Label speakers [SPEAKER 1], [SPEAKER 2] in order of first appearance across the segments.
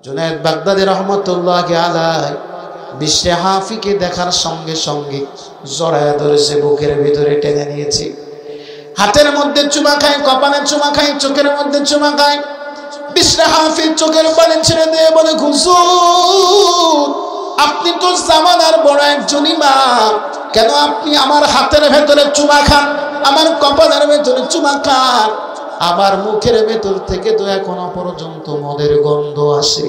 [SPEAKER 1] Junaid Baghdadi রহমতুল্লাহি আলাইহি বিশ্বে হাফিকে দেখার সঙ্গে সঙ্গে জড়ায়া ধরেছে, বুকের ভিতরে টেনে নিয়েছে। হাতের মধ্যে চুমা খায়, কপালে চুমা খায়, চোখের মধ্যে চুমা খায়। বিশ্বে হাফি চোখের পানি ছেড়ে দিয়ে বলে, হুজুর আপনি তো জামানার বড় একজন ইমাম, কেন আপনি আমার হাতের ভেতরে চুমা খান, আমার কপালের ভেতরে চুমা খান? আমার মুখের ভেতর থেকে তো এখনো পর্যন্ত মদের গন্ধ আসে।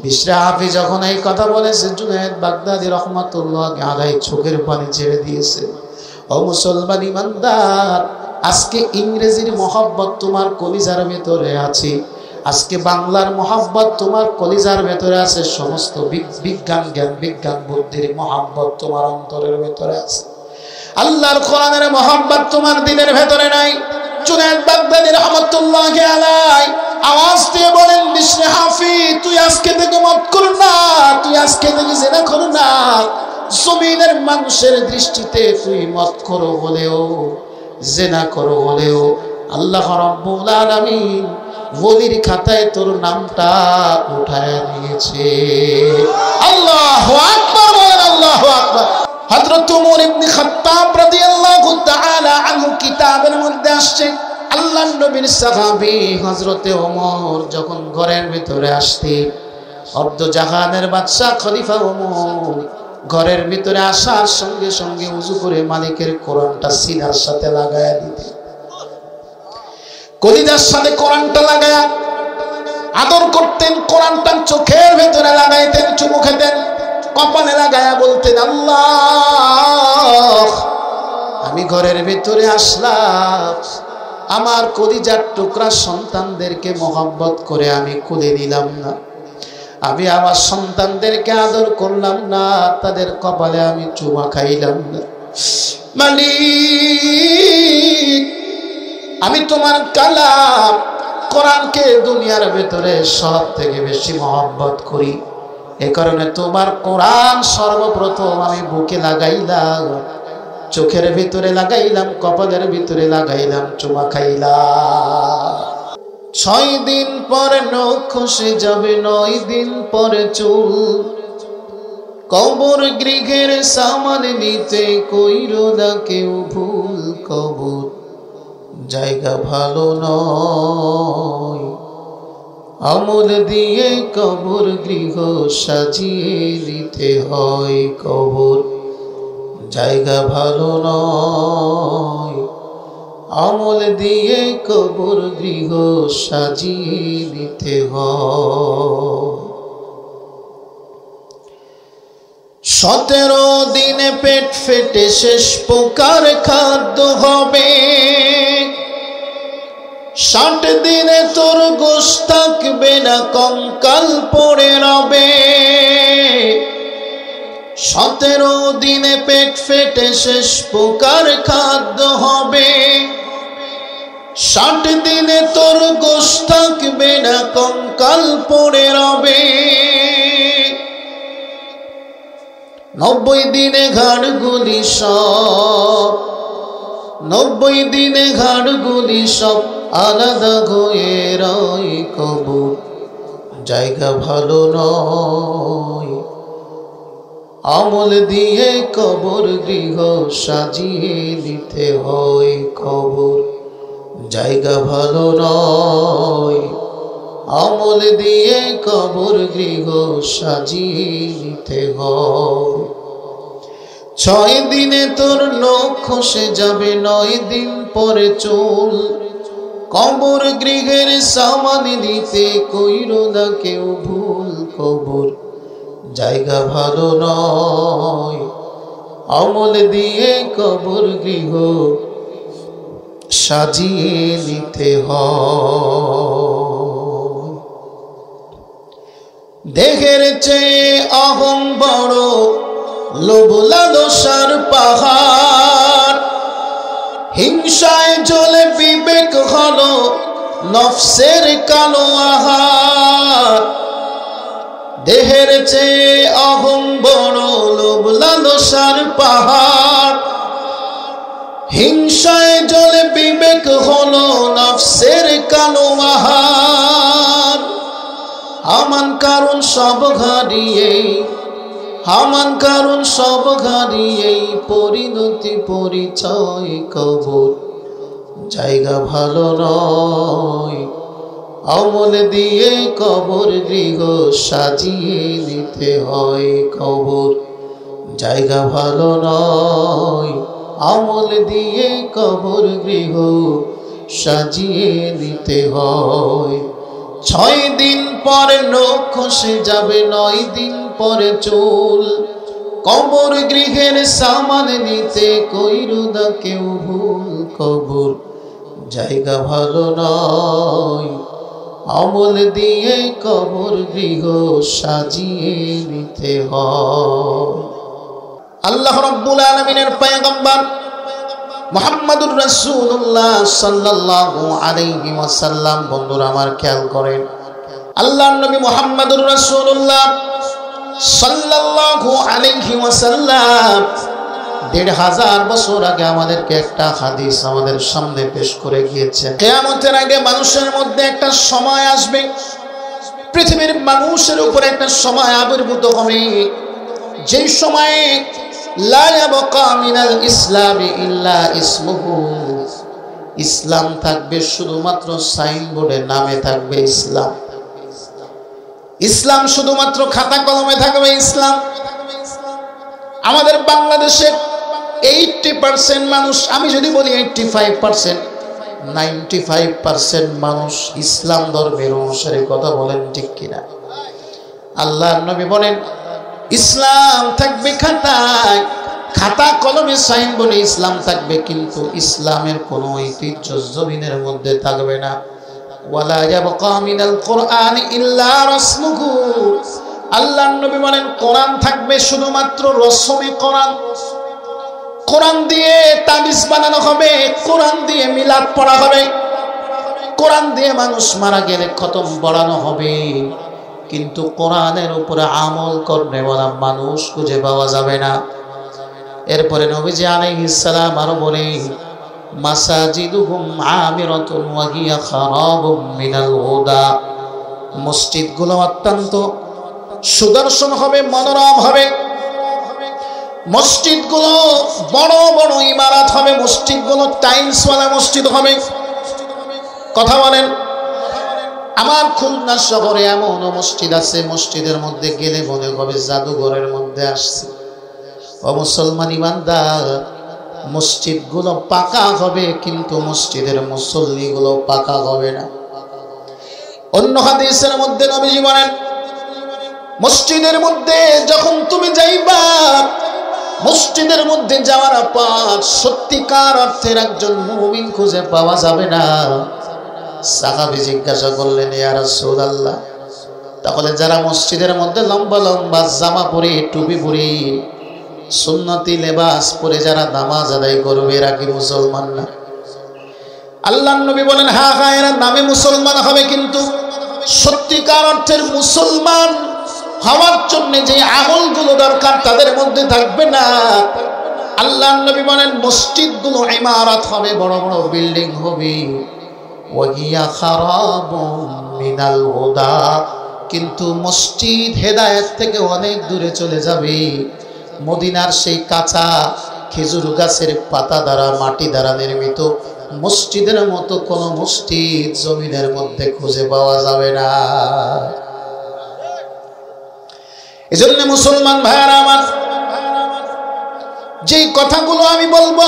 [SPEAKER 1] বিশ্রে হাফি যখন এই কথা বলেছে, জুনায়েদ বাগদাদী রহমাতুল্লাহি আলাইহি চোখের পানি ছেড়ে দিয়েছে। ও মুসলমান ইমানদার, আজকে ইংরেজির মহব্বত তোমার কলিজার ভেতরে আছে, আজকে বাংলার মহব্বত তোমার কলিজার ভেতরে আছে, সমস্ত বিজ্ঞান জ্ঞান বিজ্ঞান বুদ্ধির মহব্বত তোমার অন্তরের ভেতরে আছে, আল্লাহর কোরআনের মহব্বত তোমার দিলের ভেতরে নাই। জুনায়েদ বাগদাদী রহমাতুল্লাহি আলাইহি আওয়াজ দিয়ে বলেন, বিশ্রে হাফি তুই আজকে থেকে মত কর না, তুই আজকে থেকে জিনা কর না। জমিনের মানুষের দৃষ্টিতে তুই মত করো বলেও, জিনা করো বলেও আল্লাহ রাব্বুল আলামিন ওলির খাতায় তোর নামটা উঠায় দিয়েছে। আল্লাহু আকবার, বলেন আল্লাহু আকবার। হযরত ওমর ইবনে খাত্তাব রাদিয়াল্লাহু তাআলা আনহু কিতাবের মধ্যে আসছে, আল্লাহর নবীর সাহাবী হযরতে ওমর যখন ঘরের ভিতরে আসতে, অর্ধ জাহানের বাদশা খলিফা ওমর ঘরের ভিতরে আসার সঙ্গে সঙ্গে ওযু করে মালিকের কোরআনটা সিনার সাথে লাগায়া দিতে, কলিজার সাথে কোরআনটা লাগায়া আদর করতেন, কোরআনটা চোখের ভেতরে লাগাইতেন, চুমু খেতেন, কপালে লাগায়া বলতেন, আল্লাহ আমি ঘরের ভিতরে আসলাম, আমার কলিজার টুকরা সন্তানদেরকে মহব্বত করে আমি কোলে নিলাম না, আমি আমার সন্তানদেরকে আদর করলাম না, তাদের কপালে আমি চুমা খাইলাম না। মালিক আমি তোমার কালাম কোরআনকে দুনিয়ার ভেতরে সব থেকে বেশি মহব্বত করি, এ কারণে তোমার কোরআন সর্বপ্রথম আমি বুকে লাগাইলাম, চোখের ভিতরে লাগাইলাম, কপালের ভিতরে লাগাইলাম, চুমা খাইলাম। 6 দিন পরে নখ খসে যাবে, 9 দিন পরে চুল, কবর গৃহের সামান নিতে কইরো না কেউ ভুল, কবর জায়গা ভালো নয়, আমল দিয়ে কবর গৃহ সাজিয়ে নিতে হয়, কবর জায়গা ভালো নয়, আমল দিয়ে কবর গৃহ সাজিয়ে নিতে হয়। 17 দিনে পেট ফেটে শেষ প্রকার খাদ্য হবে, 60 দিনে তোর গোশ থাকবে না, কঙ্কাল পড়ে রবে। 17 দিনে পেট ফেটে শেষ প্রকার খাদ্য হবে, 60 দিনে তোর গোশ থাকবে না, কঙ্কাল পড়ে রবে। 90 দিনে ঘাড়গুলি সব, 90 দিনে ঘাড়গুলি সব আলাদা হয়ে রয়, কবর জায়গা ভালো নয়, আমল দিয়ে কবর গৃহ সাজিয়ে নিতে হয়, কবর জায়গা ভালো নয়, আমল দিয়ে কবর গৃহ সাজিয়ে নিতে হয়। 6 দিনে তোর নখ খসে যাবে, 9 দিন পরে চুল, কবর গৃহের সামান নিতে কইরো না কেউ ভুল, কবর জায়গা ভালো নয়, আমল দিয়ে কবর গৃহ সাজিয়ে নিতে হয়। দেহের চেয়ে অহং বড়, লোভ লালসার পাহাড়, হিংসায় জ্বলে বিবেক হলো নফসের কালো আহার। দেহের চেয়ে অহং বড়, লোভ লালসার পাহাড়, হিংসায় জ্বলে বিবেক হলো নফসের কালো আহার। হামান কারণ সব হারিয়ে, হামান কারণ সব হারিয়ে, পরিণতি পরিচয় কবর জায়গা ভালো নয়, আমল দিয়ে কবর গৃহ সাজিয়ে নিতে হয়, কবর জায়গা ভালো নয়, আমল দিয়ে কবর গৃহ সাজিয়ে নিতে হয়। 6 দিন পরে নখ খসে যাবে, 9 দিন পরে চুল, কবর গৃহের সামান নিতে কইরো না কেউ ভুল, কবর জায়গা ভালো নয়, আমল দিয়ে কবর গৃহ সাজিয়ে নিতে হয়। আল্লাহ রাব্বুল আলামিনের পয়গম্বর মুহাম্মদুর রাসূলুল্লাহ সাল্লাল্লাহু আলাইহি ওয়াসাল্লাম, বন্ধুরা আমার খেয়াল করেন, আল্লাহর নবী মুহাম্মদুর রাসূলুল্লাহ সাল্লাল্লাহু আলাইহি ওয়াসাল্লাম 1500 বছর আগে আমাদেরকে একটা হাদিস আমাদের সামনে পেশ করে গিয়েছেন। কিয়ামতের আগে মানুষের মধ্যে একটা সময় আসবে, পৃথিবীর মানুষের উপরে একটা সময় আবির্ভূত হবে, যেই সময়ে লা ইয়াবকা মিনাল ইসলামি ইল্লা ইসমুহু, ইসলাম থাকবে শুধুমাত্র সাইনবোর্ডে, নামে থাকবে ইসলাম, ইসলাম শুধুমাত্র খাতা কলমে থাকবে ইসলাম। আমাদের বাংলাদেশের 80% মানুষ, আমি যদি বলি 85%, 95% মানুষ ইসলাম ধর্মের অনুসারী, কথা বলেন ঠিক কিনা? আল্লাহর নবী বলেন ইসলাম থাকবে খাতায়, খাতা কলমে সাইনবোর্ডে ইসলাম থাকবে, কিন্তু ইসলামের কোনো ঐতিহ্য জমিনের মধ্যে থাকবে না। ওয়ালা ইয়াবকা মিনাল কুরআনি ইল্লা রাসমুহু, আল্লাহর নবী বলেন কোরআন থাকবে শুধুমাত্র রসমে কোরআন, কোরআন দিয়ে তাবিজ বানানো হবে, কোরআন দিয়ে মিলাদ পড়া হবে, কোরআন দিয়ে মানুষ মারা গেলে খতম পড়ানো হবে, কিন্তু কোরআনের উপরে আমল করেওয়ালা মানুষ খুঁজে পাওয়া যাবে না। এরপরে নবীজি আলাইহিস সালাম আরো বলেন মাসাজিদুহুম আমিরাতুন ওয়া হিয়া খারাবুম মিনাল হুদা, মসজিদগুলো অত্যন্ত সুদর্শন হবে, মনোরম হবে, মসজিদগুলো বড় বড় ইমারত হবে, মসজিদগুলো টাইলসওয়ালা মসজিদ হবে। কথা বলেন, আমার খুলনা শহরে এমন মসজিদ আছে, মসজিদের মধ্যে গেলে মনে হবে জাদুঘরের মধ্যে আসছে। ও মুসলমান ইমানদার, মসজিদগুলো পাকা হবে, কিন্তু মসজিদের মুসল্লিগুলো পাকা হবে না। অন্য হাদিসের মধ্যে নবীজি বলেন মসজিদের মধ্যে যখন তুমি যাইবা, মসজিদের মধ্যে যাওয়ার পর সত্যিকার অর্থের একজন মুমিন খুঁজে পাওয়া যাবে না। সাহাবী জিজ্ঞাসা করলেন ইয়া রাসূলুল্লাহ, তাহলে যারা মসজিদের মধ্যে লম্বা লম্বা জামা পরে, টুপি পরে, সুন্নতি লেবাস পরে যারা নামাজ আদায় করবে, এরা কি মুসলমান না? আল্লাহর নবী বলেন হ্যাঁ হ্যাঁ, এরা নামে মুসলমান হবে, কিন্তু সত্যিকার অর্থের মুসলমান হওয়ার জন্য যে আমলগুলো দরকার তাদের মধ্যে থাকবে না। আল্লাহর নবী বলেন মসজিদগুলো ইমারত হবে, বড় বড় বিল্ডিং হবে, ওয়াহিয়া খারাবুম মিনাল হুদা, কিন্তু মসজিদ হেদায়েত থেকে অনেক দূরে চলে যাবে। মদিনার সেই কাঁচা খেজুর গাছের পাতা দ্বারা, মাটি দ্বারা নির্মিত মসজিদের মতো কোন মসজিদ জমিনের মধ্যে খুঁজে পাওয়া যাবে না। এজন্য মুসলমান ভাইরা আমার, যে কথাগুলো আমি বলবো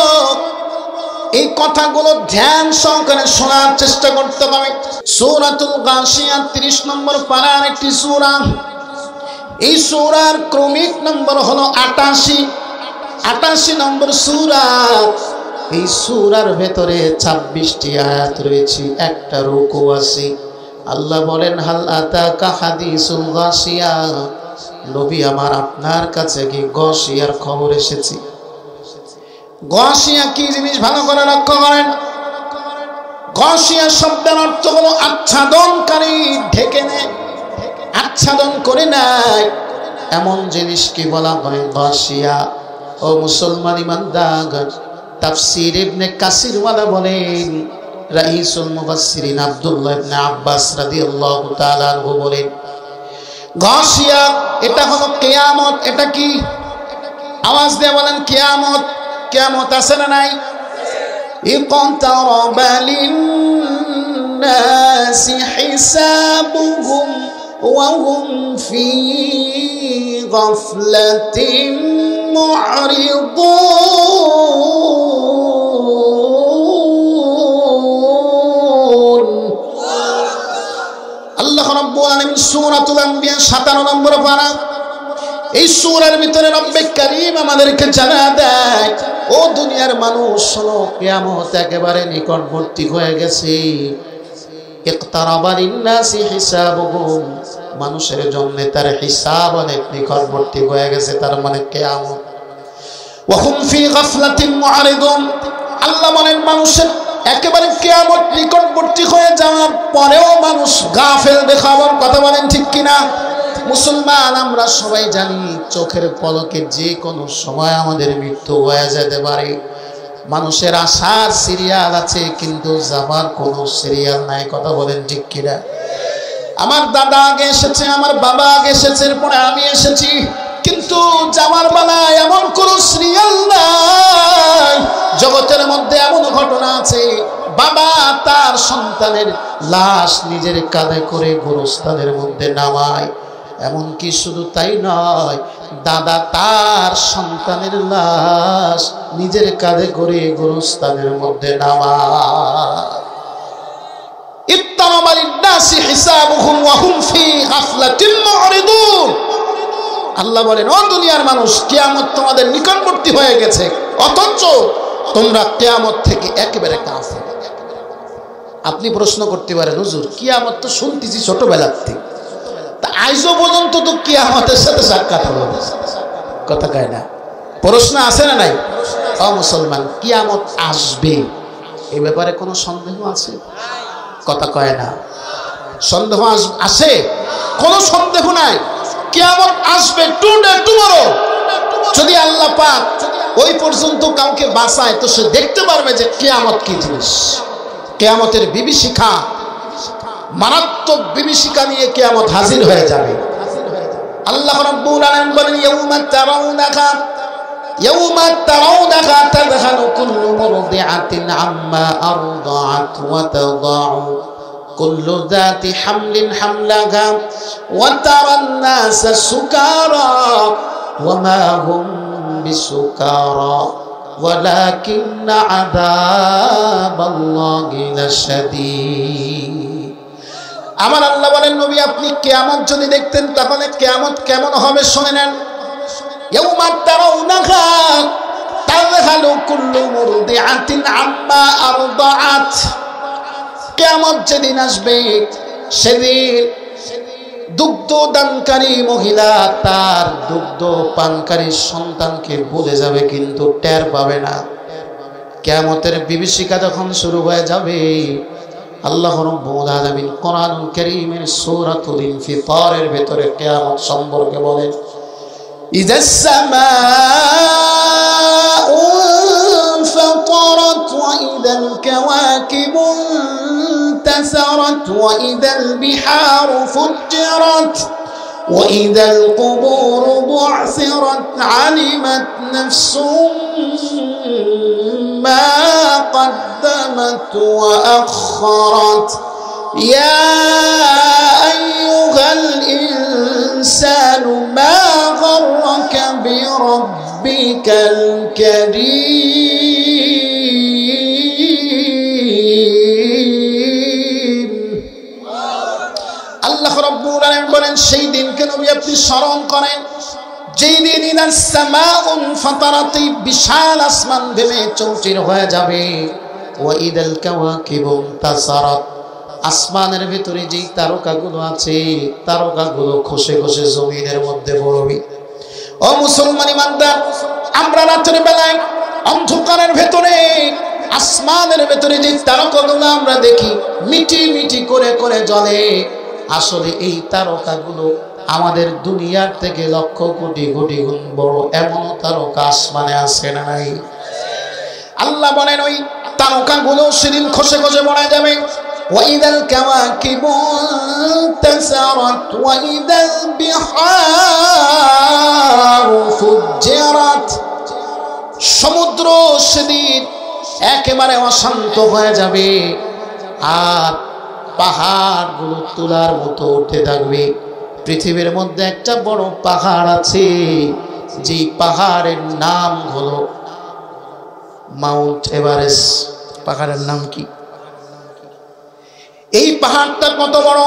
[SPEAKER 1] এই কথাগুলো ধ্যান সহকারে শোনার চেষ্টা করতে হবে। সূরাতুল গাশিয়া 30 নম্বর পারার একটি সূরা। এই সূরার ক্রমিক নম্বর হলো 88 নম্বর সূরা। এই সূরার ভেতরে 26টি আয়াত রয়েছে, একটা রুকু আছে। আল্লাহ বলেন হাল আতাকা হাদিসুল গাশিয়া, নবী আমার আপনার কাছে কি গাশিয়ার খবর এসেছে? গাশিয়া কি জিনিস ভালো করে লক্ষ্য করেন। গাশিয়া শব্দের অর্থ হলো আচ্ছাদনকারী, ঢেকে নেয়, আচ্ছাদন করে নেয়, এমন জিনিসকে বলা হয় গাশিয়া। ও মুসলমান ইমানদার, তাফসীর ইবনে কাসির ওয়ালা বলেন, রাইসুল মুফাসসিরিন আব্দুল্লাহ ইবনে আব্বাস রাদিয়াল্লাহু তাআলা আনহু বলেন গাশিয়া, এটা হলো কিয়ামত। এটা কি? আওয়াজ দিয়ে বলেন কিয়ামত। কিয়ামত আছে না নাই? ইকতারাবা লিন্নাসি হিসাবুহুম ওয়া হুম ফি গাফলাতিন মু'রিদুন। আল্লাহ রাব্বুল আলামিন সূরাতুল আম্বিয়া 57 নম্বর পারা, এই সূরার ভিতরে রব্বে কারীম আমাদেরকে জানা দেয়, ও দুনিয়ার মানুষ শোনো, কিয়ামত একেবারে নিকটবর্তী হয়ে গেছে। ইকতারাবা লিন্নাসি হিসাবুহুম, মানুষের জন্য তার হিসাব অনেক নিকটবর্তী হয়ে গেছে, তার মানে কিয়ামত। ওয়া হুম ফি গাফলাতিন মু'রিদুন, আল্লাহ বলেন মানুষের একেবারে কিয়ামত নিকটবর্তী হয়ে যাওয়ার পরেও মানুষ গাফেল দেখাবার কথা বলেন ঠিক কিনা? মুসলমান আমরা সবাই জানি চোখের পলকে যে কোনো সময় আমাদের মৃত্যু হয়ে যেতে পারে। মানুষের আসার সিরিয়াল আছে কিন্তু যাবার কোনো সিরিয়াল নাই, কথা বলেন ঠিক কিনা? আমার দাদা আগে এসেছে, আমার বাবা আগে এসেছে, এরপরে আমি এসেছি, কিন্তু যাওয়ার বেলায় এমন কোনো সিরিয়াল নাই। জগতের মধ্যে এমন ঘটনা আছে, বাবা তার সন্তানের লাশ নিজের কাঁধে করে গোরস্থানের মধ্যে নামায়। এমনকি শুধু তাই নয়, দাদা তার সন্তানের লাশ নিজের কাঁধে করে গোরস্থানের মধ্যে নামায়। ইত্তারাবা লিন্নাসি হিসাবুহুম ওয়া হুম ফি গাফলাতিন মু'রিদুন। আল্লাহ বলেন, ও দুনিয়ার মানুষ, কিয়ামত তোমাদের নিকটবর্তী হয়ে গেছে, অথচ তোমরা কিয়ামত থেকে একেবারে কাফের। আপনি প্রশ্ন করতে পারেন, হুজুর কিয়ামত তো শুনতেছি ছোটবেলার থেকে, তা আজও পর্যন্ত তো কিয়ামতের সাথে সাক্ষাৎ হলো না, কথা কয় না? প্রশ্ন আছে না নাই? ও মুসলমান, কিয়ামত আসবে এই ব্যাপারে কোনো সন্দেহ আছে? কথা কয় না। সন্দেহ আছে? কোনো সন্দেহ নাই, কিয়ামত আসবে, টুডে টুমরো। যদি আল্লাহ পাক ওই পর্যন্ত কাউকে বাঁচায় তো সে দেখতে পারবে যে কিয়ামত কি জিনিস। কিয়ামতের বিভীষিকা, মারাত্মক বিভীষিকা নিয়ে কিয়ামত হাজির হয়ে যাবে। আল্লাহ রাব্বুল আলামিন বলেন, ইয়াউমা তারাউনাহা তাযহালু কুল্লু মুরদিআতিন আম্মা আরদাআত ওয়া তাদাউ কুল্লু যাতি হামলিন হামলাহা ওয়া তারান নাসা সুকারা ওয়া মা হুম বিসুকারা ওয়ালাকিন্না আযাবাল্লাহি লাশাদীদ। আমার আল্লাহ বলেন, নবী আপনি কিয়ামত যদি দেখতেন তাহলে কিয়ামত কেমন হবে শুনে নেন। ইয়াউমা তারাউনাহা তাযহালু কুল্লু মুরদিআতিন আম্মা আরদাআত। কিয়ামত যেদিন আসবে সেদিন দুগ্ধ দানকারী মহিলা তার দুগ্ধ পানকারী সন্তানকে ভুলে যাবে, কিন্তু টের পাবে না। কিয়ামতের বিভীষিকা যখন শুরু হয়ে যাবে, আল্লাহ রাব্বুল আলামিন কোরআনুল কারীমের সূরাতুল ইনফিতারের ভিতরে কিয়ামত সম্পর্কে বলেন, ইযাস সামাউ ফাতারাত ওয়া ইদাল কাওয়াকিবু ইনতাসারাত ওয়া ইদাল বিহারু ফুজ্জিরাত ওয়া ইদাল কুবুরু বু'সিরাত আলিমাত নাফসুম মা قدمت وأخرت يا أيها الإنسان ما غرك بربك الكريم। আল্লাহ রাব্বুল আলামিন বলেন, সেই দিনকে নবী আপনি স্মরণ করেন যেই দিন ইদাস সামাউন ফাতারাত, বিশাল আসমান ভেঙে চৌচির হয়ে যাবে। ওয়া ইদাল কাওয়াকিবু ইনতাসারাত, আসমানের ভিতরে যেই তারকাগুলো আছে তারকাগুলো খসে খসে জমিনের মধ্যে পড়বে। ও মুসলমান ইমানদার, আমরা রাতের বেলায় অন্ধকারের ভেতরে আসমানের ভেতরে যে তারকাগুলো আমরা দেখি মিটি মিটি করে করে জ্বলে, আসলে এই তারকাগুলো আমাদের দুনিয়ার থেকে লক্ষ কোটি কোটি গুণ বড়। এমন তারকা আসমানে আছে না নাই? আল্লাহ বলেন ওই তারকাগুলো সেদিন খসে খসে মরে যাবে। وإذا الكواكب انتثرت وإذا البحار فجرت সমুদ্র সেদিন একেবারে অশান্ত হয়ে যাবে আর পাহাড়গুলো তুলার মতো উঠতে থাকবে। পৃথিবীর মধ্যে একটা বড় পাহাড় আছে, যে পাহাড়ের নাম হলো মাউন্ট এভারেস্ট। পাহাড়ের নাম কি? এই পাহাড়টা কত বড়?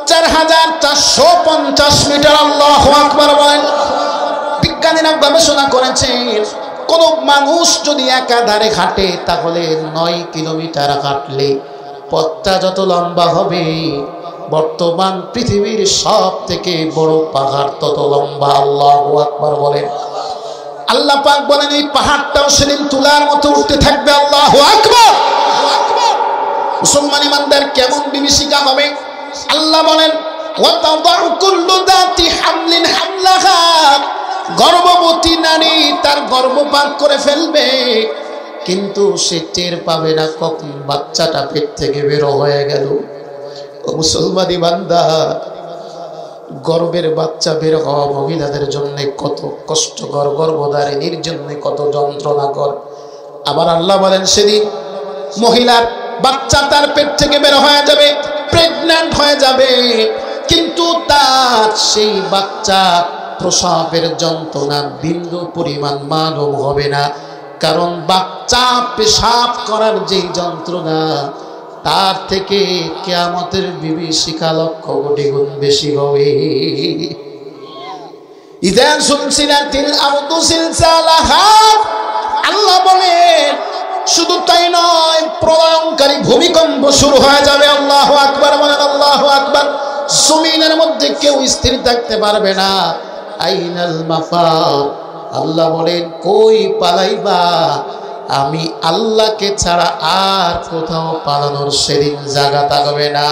[SPEAKER 1] ৪৪৫০ মিটার। আল্লাহু আকবার বলেন। বিজ্ঞানীরা গবেষণা করেছেন, কোন মানুষ যদি একাধারে হাঁটে তাহলে ৯ কিলোমিটার হাঁটলে পথটা যত লম্বা হবে, বর্তমান পৃথিবীর সব থেকে বড় পাহাড় তত লম্বা। আল্লাহু আকবার বলেন। আল্লাহ পাক বলেন এই পাহাড়টাও সেদিন তুলার মতো উঠতে থাকবে। আল্লাহু আকবার। মুসলমান ইমানদার কেমন বিভীষিকা হবে? আল্লাহ বলেন ওয়াতাদাউ কুল্লু যাতি হামলিন হামলাহা, গর্ভবতী নারী তার গর্ভপাত করে ফেলবে, কিন্তু সে টের পাবে না কখন বাচ্চাটা পেট থেকে বের হয়ে গেল। ও মুসলমানি বান্দা, গর্ভের বাচ্চা বের হওয়া মহিলাদের জন্য কত কষ্টকর, গর্ভধারিণীর জন্য কত যন্ত্রণাকর। আবার আল্লাহ বলেন সেদিন মহিলার বাচ্চা তার পেট থেকে বের হয়ে যাবে, প্রেগন্যান্ট হয়ে যাবে, কিন্তু তার সেই বাচ্চা প্রসবের যন্ত্রণা বিন্দু পরিমাণ মালুম হবে না, কারণ বাচ্চা পেশাব করার যেই যন্ত্রণা তার থেকে কিয়ামতের বিভীষিকা লক্ষ কোটি গুণ বেশি হবে। ইযা সুলসিলাতিল আরদু সিলসালাহা, আল্লাহ বলেন শুধু তাই নয়, প্রলয়ঙ্কারী ভূমিকম্প শুরু হয়ে যাবে। আল্লাহু আকবার বলেন। আল্লাহু আকবার। জমিনের মধ্যে কেউ স্থির থাকতে পারবে না। আইনাল মাফার, আল্লাহ বলেন কই পালাইবা? আমি আল্লাহকে ছাড়া আর কোথাও পালানোর সেদিন জায়গা থাকবে না।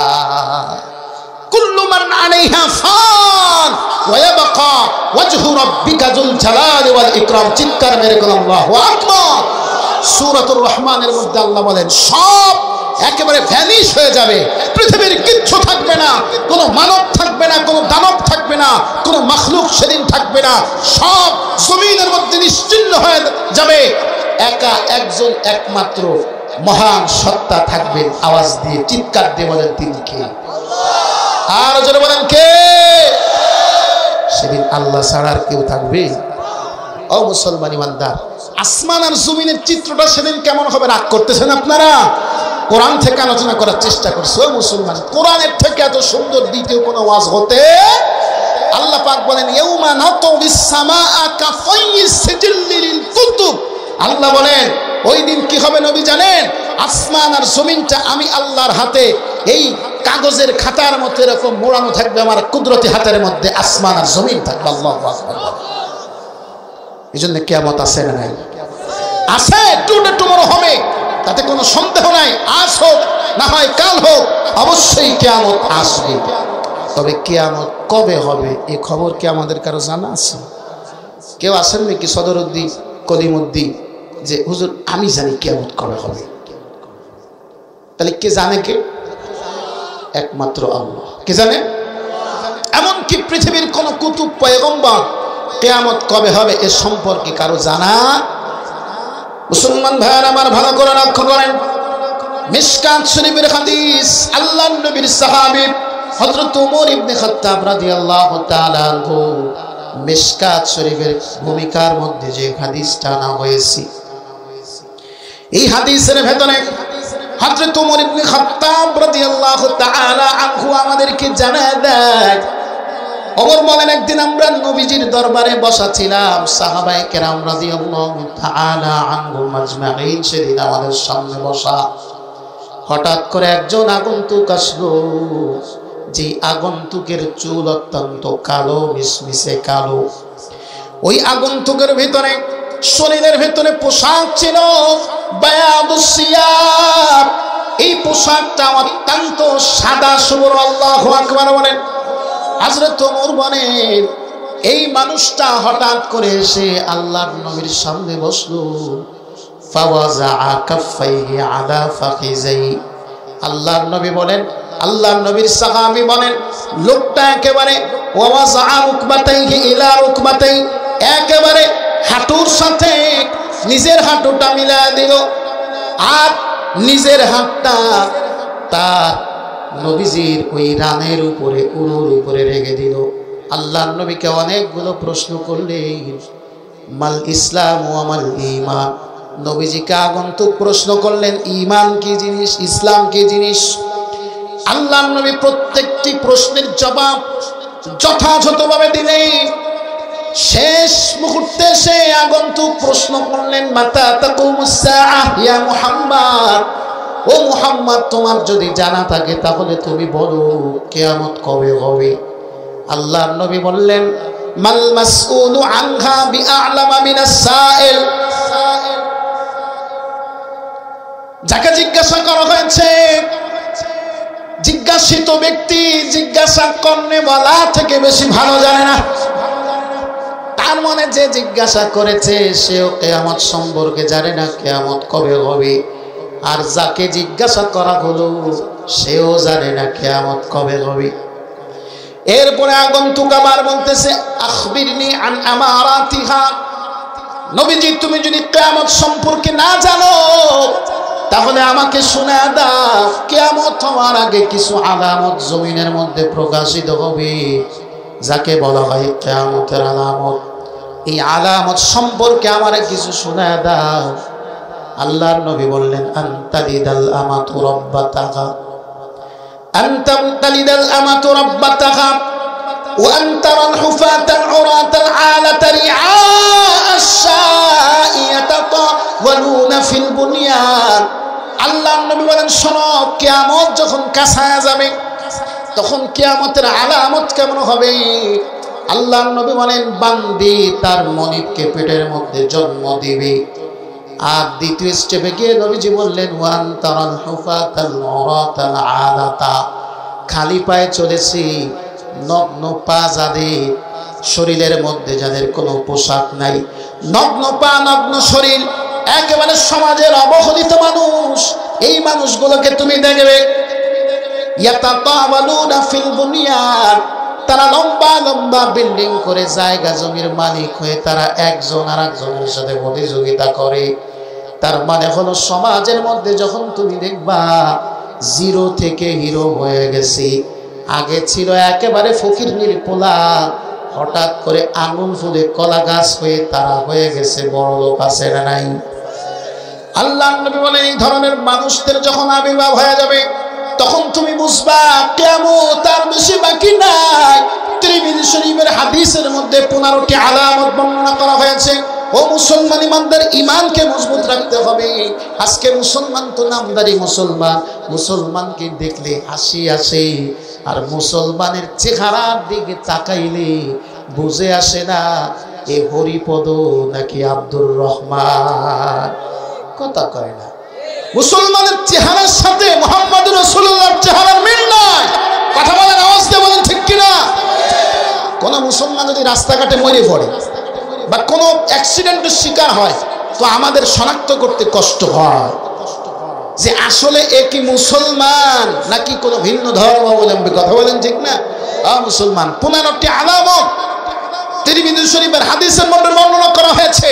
[SPEAKER 1] কুল্লু মান আলাইহা ফান ওয়া ইয়াবকা ওয়াজহু রাব্বিকা যুল জালালি ওয়াল ইকরাম। চিৎকার মেরে বলেন আল্লাহু আকবার। সূরাতুর রহমানের মধ্যে আল্লাহ বলেন সব একেবারে ভ্যানিশ হয়ে যাবে, পৃথিবীর কিচ্ছু থাকবে না, কোনো মানব থাকবে না, কোনো দানব থাকবে না, কোনো মাখলুক সেদিন থাকবে না, সব জমিনের মধ্যে নিশ্চিহ্ন হয়ে যাবে। একা একজন একমাত্র মহান সত্তা থাকবেন। আওয়াজ দিয়ে চিৎকার দিয়ে বলেন তিনি কে? আর জোরে বলেন কে? সেদিন আল্লাহ ছাড়া আর কেউ থাকবে? ও মুসলমান ইমানদার, আসমান আর জমিনের চিত্রটা সেদিন কেমন হবে রাগ করতেছেন আপনারা? কোরআন থেকে আলোচনা করার চেষ্টা করছে। ও মুসলমান, কোরআনের থেকে এত সুন্দর দ্বিতীয় কোনো ওয়াজ হতে? আল্লাহ পাক বলেন ইয়াউমা নাতাউবিস সামাআ কাফাইয়িস সিজিল্লিল কুতুব। আল্লাহ বলেন ওই দিন কি হবে নবী জানেন? আসমান আর জমিনটা আমি আল্লাহর হাতে এই কাগজের খাতার মতো এরকম মোড়ানো থাকবে, আমার কুদরতি হাতের মধ্যে আসমান আর জমিন থাকবে। আল্লাহু আকবার। এই জন্য কিয়ামত আছে না নাই? আছে, টুডে টুমরো হবে, তাতে কোনো সন্দেহ নাই। আজ হোক না হয় কাল হোক, অবশ্যই কিয়ামত আসবে। তবে কিয়ামত কবে হবে এই খবর কি আমাদের কারো জানা আছে? কেউ আসেন নাকি সদরউদ্দিন, কলিমউদ্দিন, যে হুজুর আমি জানি কিয়ামত কবে হবে? তাহলে কে জানে? কে? একমাত্র আল্লাহ। কে জানে? এমনকি পৃথিবীর কোন কুতুব পয়গম্বর কিয়ামত কবে হবে এ সম্পর্কে কারো জানা? মুসলমান ভাইয়ের আমার ভালো করে লক্ষ্য করেন, মিশকাত শরীফের হাদিস, আল্লাহর নবীর সাহাবী হযরত ওমর ইবনে খাত্তাব রাদিয়াল্লাহু তাআলা আনহু মিশকাত শরীফের ভূমিকার মধ্যে যে হাদিসটা আনা হয়েছে, এই হাদিসের ভেতরে হযরত ওমর ইবনে খাত্তাব রাদিয়াল্লাহু তাআলা আনহু আমাদেরকে জানায় দেয়। ওমর বলেন একদিন আমরা নবীজির দরবারে বসা ছিলাম, সাহাবায়ে কেরাম রাদিয়াল্লাহু তাআলা আনহুম আজমাইন সেদিন আমাদের সামনে বসা। হঠাৎ করে একজন আগন্তুক আসলো, যে আগন্তুকের চুল অত্যন্ত কালো, মিশমিশে কালো। ওই আগন্তুকের ভিতরে শরীরের ভিতরে পোশাক ছিল বায়াদুস সিয়াব, এই পোশাকটা অত্যন্ত সাদা সুবর। আল্লাহু আকবার বলেন। হযরত ওমর বলেন এই মানুষটা হঠাৎ করে এসে আল্লাহর নবীর সামনে বসলো। ফাওয়াজা কাফাইহি আলা ফাখিজাই, আল্লাহর নবী বলেন, আল্লাহর নবীর সাহাবী বলেন, লোকটা একেবারে ওয়াযা রুকবাতাইহি ইলা রুকবাতাই, একেবারে হাঁটুর সাথে নিজের হাঁটুটা মিলায় দিল আর নিজের হাতটা তার নবীজির ওই রানের উপরে উরুর উপরে রেখে দিল। আল্লাহর নবীকে অনেকগুলো প্রশ্ন করলেন, মাল ইসলাম ওয়া মাল ঈমান। নবীজিকে আগন্তুক প্রশ্ন করলেন, ঈমান কি জিনিস, ইসলাম কি জিনিস। আল্লাহর নবী প্রত্যেকটি প্রশ্নের জবাব যথাযথভাবে দিলেন। শেষ মুহূর্তে সে আগন্তুক প্রশ্ন করলেন, মাতা তাকুমুস সাআহ ইয়া মুহাম্মদ, ও মুহাম্মদ তোমার যদি জানা থাকে তাহলে তুমি বলো কিয়ামত কবে হবে। আল্লাহর নবী বললেন, মাল মাসউলু আনহা বিআ'লামা মিনাস সাইল। যাকে জিজ্ঞাসা করা হয়েছে, জিজ্ঞাসিত ব্যক্তি জিজ্ঞাসা কর্নেওয়ালা থেকে বেশি ভালো জানে না। তার মনে যে জিজ্ঞাসা করেছে সেও কিয়ামত সম্পর্কে জানে না, কিয়ামত কবে হবে। আর যাকে জিজ্ঞাসা করা হলো সেও জানে না কিয়ামত কবে হবে। এরপরে আগন্তুক আবার বলতেছে, আখবিরনি আন আমারাতিহা। নবীজি তুমি যদি কিয়ামত সম্পর্কে না জানো তাহলে আমাকে শোনা দাও, কিয়ামত হওয়ার আগে কিছু আলামত জমিনের মধ্যে প্রকাশিত হবে, যাকে বলা হয় কিয়ামতের আলামত। এই আলামত সম্পর্কে আমারে কিছু শোনা দাও। আল্লাহর নবী বললেন, আনতালিদাল আমাতু রাব্বাতাহা, আনতালিদাল আমাতু রাব্বাতাহা ওয়া আনতারাল হুফাতাল উরাতাল আলাতা রিআ আশ-শাই ইয়াতাতাওয়ালুনা ফিল বুনিয়ান। আল্লাহর নবী বলেন, শোনো, কিয়ামত যখন কাছায় যাবে তখন কিয়ামতের আলামত কেমন হবে। আল্লাহর নবী বলেন, বান্দি তার মনিবকে পেটের মধ্যে জন্ম দিবে। আর দ্বিতীয় স্টেপে গিয়ে নবীজি বললেন, ওয়ান তারাল হুফাতাল উরাতাল আলাতা, খালি পায়ে চলেছি, নগ্ন পা যাদের, শরীরের মধ্যে যাদের কোনো পোশাক নাই, নগ্ন পা নগ্ন শরীর, একেবারে সমাজের অবহেলিত মানুষ, এই মানুষগুলোকে তুমি দেখবে। ইয়াতাতাওয়ালুনা ফিল বুনিয়ান, তারা লম্বা লম্বা বিল্ডিং করে জায়গা জমির মালিক হয়ে তারা একজন আর একজনের সাথে প্রতিযোগিতা করে। তার মানে হলো সমাজের মধ্যে যখন তুমি দেখবা জিরো থেকে হিরো হয়ে গেছি, আগে ছিল একেবারে ফকির নির্পোলা, হঠাৎ করে আঙুল ফুলে কলা গাছ হয়ে তারা হয়ে গেছে বড় লোক, আছে না নাই? আল্লাহর নবী বলেন, এই ধরনের মানুষদের যখন আবির্ভাব হয়ে যাবে তখন তুমি বুঝবা কিয়ামত আর বেশি বাকি নাই। তিরমিজি শরীফের হাদিসের মধ্যে 15টি আলামত বর্ণনা করা হয়েছে। ও মুসলমান, ইমানদার ইমানকে মজবুত রাখতে হবে। আজকে মুসলমান তো নামদারি মুসলমান, মুসলমানকে দেখলে হাসি আসে, আর মুসলমানের চেহারার দিকে তাকাইলে বুঝে আসে না এ হরিপদ নাকি আব্দুর রহমান। কথা কয় না। মুসলমানের চেহারার সাথে মুহাম্মদুর রাসূলুল্লাহর চেহারার মিল নাই। কথা বলেন, আওয়াজ দিয়ে বলেন, ঠিক কিনা? কোন মুসলমান যদি রাস্তাঘাটে মরে পড়ে বা কোনো অ্যাক্সিডেন্টের শিকার হয় তো আমাদের শনাক্ত করতে কষ্ট হয় যে আসলে এ কি মুসলমান নাকি কোনো ভিন্ন ধর্মাবলম্বী। কথা বলেন, ঠিক না? মুসলমান। 15টি আলামত তিরমিজি শরীফের হাদিসের মধ্যে বর্ণনা করা হয়েছে।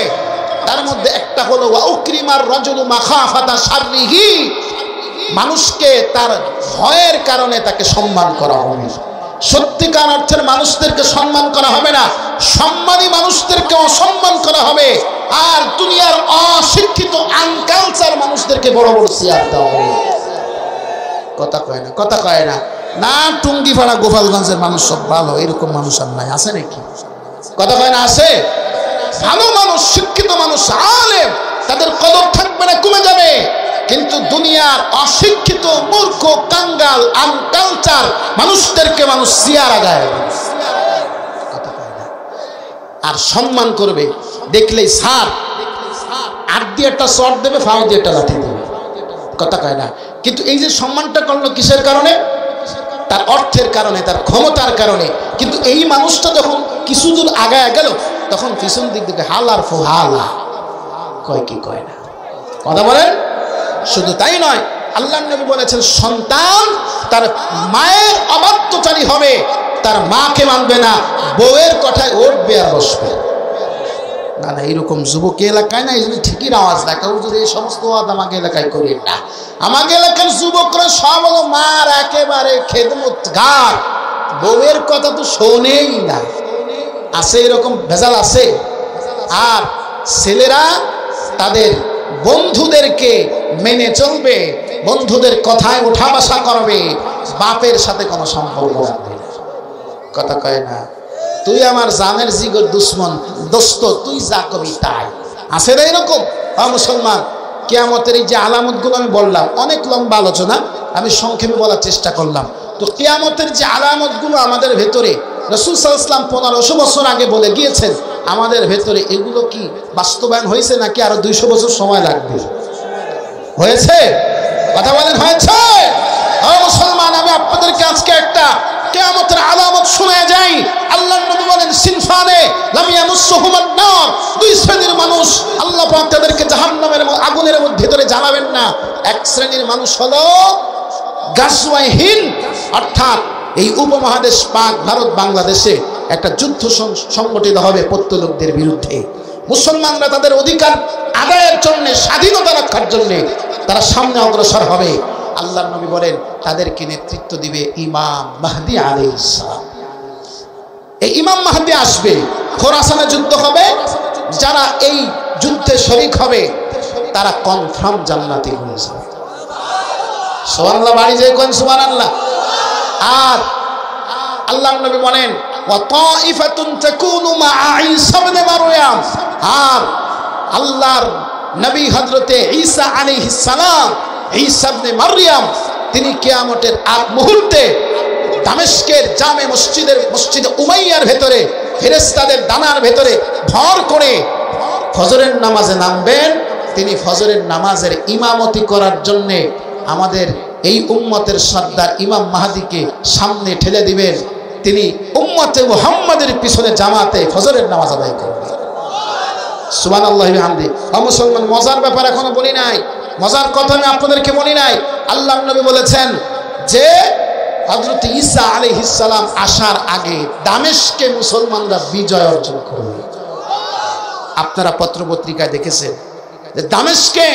[SPEAKER 1] তার মধ্যে একটা হলো ওয়া উকরিমার রাজুলু মাখাফাতা শাররিহি, মানুষকে তার ভয়ের কারণে তাকে সম্মান করা হবে। সত্যিকার অর্থের মানুষদেরকে সম্মান করা হবে না, সম্মানী মানুষদেরকে অসম্মান করা হবে। আর দুনিয়ার অশিক্ষিত আনকালচার মানুষদেরকে বড় বড় চেয়ার দেওয়া হবে। কথা কয় না, কথা কয় না। না, টুঙ্গিপাড়া গোপালগঞ্জের মানুষ সব ভালো, এরকম মানুষ আর নাই, আছে নাকি? কথা কয় না, আছে? ভালো মানুষ, শিক্ষিত মানুষ, আলেম, তাদের কদর থাকবে না, কমে যাবে। কিন্তু দুনিয়ার অশিক্ষিত মূর্খ কাঙ্গাল আনকালচার মানুষদেরকে মানুষ চেয়ার আগায় আর সম্মান করবে। দেখলেই সার আর দিয়ে একটা শট দেবে, ফাও দিয়ে একটা লাঠি দেবে। কথা কয় না। কিন্তু এই যে সম্মানটা করলো কিসের কারণে? তার অর্থের কারণে, তার ক্ষমতার কারণে। কিন্তু এই মানুষটা যখন কিছু দূর আগায় গেল তখন পিছন দিক থেকে হালার ফোহালা, কয় কি কয় না? কথা বলেন। শুধু তাই নয়, আল্লাহর নবী বলেছেন সন্তান তার মায়ের অবাধ্যচারী হবে, তার মাকে মানবে না, বউয়ের কথায় উঠবে আর বসবে না। না, এরকম যুবক এলাকায় না, এই জন্য ঠিকই আওয়াজ দেখা যদি এই সমস্ত আওয়াজ আমাকে এলাকায় করি না। আমাকে এলাকার যুবকরা সব হলো মার একেবারে খেদমতগার, বউয়ের কথা তো শোনেই না। আছে এরকম ভেজাল আছে। আর ছেলেরা তাদের বন্ধুদেরকে মেনে চলবে, বন্ধুদের কথায় উঠা বসা করবে, বাপের সাথে কোনো সম্পর্ক রাখবে না। কথা কয় না, তুই আমার জানের জিগর দুশ্মন, দোস্ত তুই যা কবি তাই। আছে না এরকম? মুসলমান, কিয়ামতের এই যে আলামতগুলো আমি বললাম, অনেক লম্বা আলোচনা, আমি সংক্ষেপে বলার চেষ্টা করলাম। তো কিয়ামতের যে আলামতগুলো আমাদের ভেতরে রাসূল সাল্লাল্লাহু আলাইহি ওয়াসাল্লাম 1500 বছর আগে বলে গিয়েছেন, আমাদের ভেতরে এগুলো কি বাস্তবায়ন হয়েছে নাকি আরো 200 বছর সময় লাগবে? হয়েছে? কথা বলেন, হয়েছে? মুসলমান, আমি আপনাদেরকে আজকে একটা কিয়ামতের আলামত শোনা যাই। আল্লাহর নবী বলেন সিনফানে লাম ইয়ামুসসুহুমান নার, দুই শ্রেণীর মানুষ আল্লাহ পাক তাদেরকে জাহান্নামের আগুনের ভিতরে জ্বালাবেন না। এক শ্রেণীর মানুষ হলো গাজওয়ায়ে হিন্দ, অর্থাৎ এই উপমহাদেশ পাক ভারত বাংলাদেশে একটা যুদ্ধ সংগঠিত হবে পত্তলিকদের বিরুদ্ধে। মুসলমানরা তাদের অধিকার আদায়ের জন্য, স্বাধীনতা রক্ষার জন্য তারা সামনে অগ্রসর হবে। আল্লাহর নবী বলেন তাদেরকে নেতৃত্ব দিবে ইমাম মাহদী আলাইহিস সালাম। এই ইমাম মাহদী আসবে, খোরাসানে যুদ্ধ হবে, যারা এই যুদ্ধে শরীক হবে তারা কনফার্ম জান্নাতি হয়ে যাবে। সুবহানাল্লাহ, বাড়ি যায় কোন সুবহানাল্লাহ। আর আল্লাহর নবী বলেন ওয়া তাইফাতুন তাকুনু মা'a ঈসা ইবনে মারইয়াম, আর আল্লাহর নবী হযরতে ঈসা আলাইহিস সালাম, ঈসা ইবনে মারইয়াম, তিনি কিয়ামতের আগ মুহূর্তে দামেস্কের জামে মসজিদে উমাইয়ার ভেতরে ফেরেশতাদের দানার ভেতরে ভর করে ফজরের নামাজে নামবেন। তিনি ফজরের নামাজের ইমামতি করার জন্য আমাদের এই উম্মতের সর্দার ইমাম মাহদীকে সামনে ঠেলে দিবেন। তিনি উম্মতে মুহাম্মাদের পিছনে জামাতে ফজরের নামাজ আদায় করবেন। সুবহানাল্লাহি ওয়া বিহামদিহি। মুসলমান, মজার ব্যাপার এখনো বলি নাই, মজার কথা আমি আপনাদেরকে বলি নাই। আল্লাহর নবী বলেছেন যে হযরত ঈসা আলাইহিস সালাম আসার আগে দামেস্কে মুসলমানরা বিজয় অর্জন করবে। আপনারা পত্রপত্রিকায় দেখেছেন যে দামেস্কে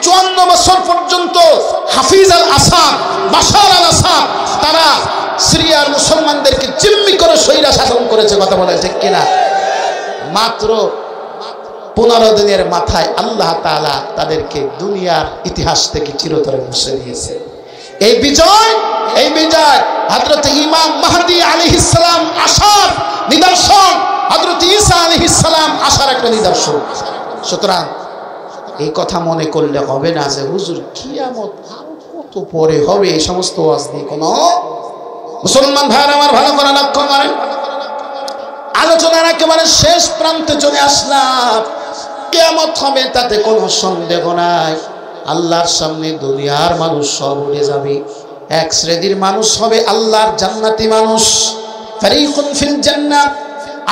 [SPEAKER 1] 54 বছর পর্যন্ত হাফিজ আল আসাদ, বাশার আল আসাদ, তারা সিরিয়ার মুসলমানদেরকে জিম্মি করে স্বৈরা শাসন করেছে। কথা বলে ঠিক কিনা? মাত্র 15 দিনের মাথায় আল্লাহ তাআলা তাদেরকে দুনিয়ার ইতিহাস থেকে চিরতরে মুছে দিয়েছে। এই বিজয় হযরত ইমাম মাহদী আলাইহিস সালাম আসার নিদর্শন, হযরত ঈসা আলাইহিস সালাম আসার একটা নিদর্শন। সুতরাং এই কথা মনে করলে হবে না যে হুজুর কিয়ামত আরো কত পরে হবে, এই সমস্ত ওয়াজ দিয়ে কোনো। মুসলমান ভাইরা আমার, ভালো করে লক্ষ্য করেন, আলোচনার একেবারে শেষ প্রান্তে চলে আসলাম। কিয়ামত হবে তাতে কোনো সন্দেহ নাই। আল্লাহর সামনে দুনিয়ার মানুষ সব উঠে যাবে। এক শ্রেণীর মানুষ হবে আল্লাহর জান্নাতি মানুষ, ফারিকুন ফিল জান্নাহ।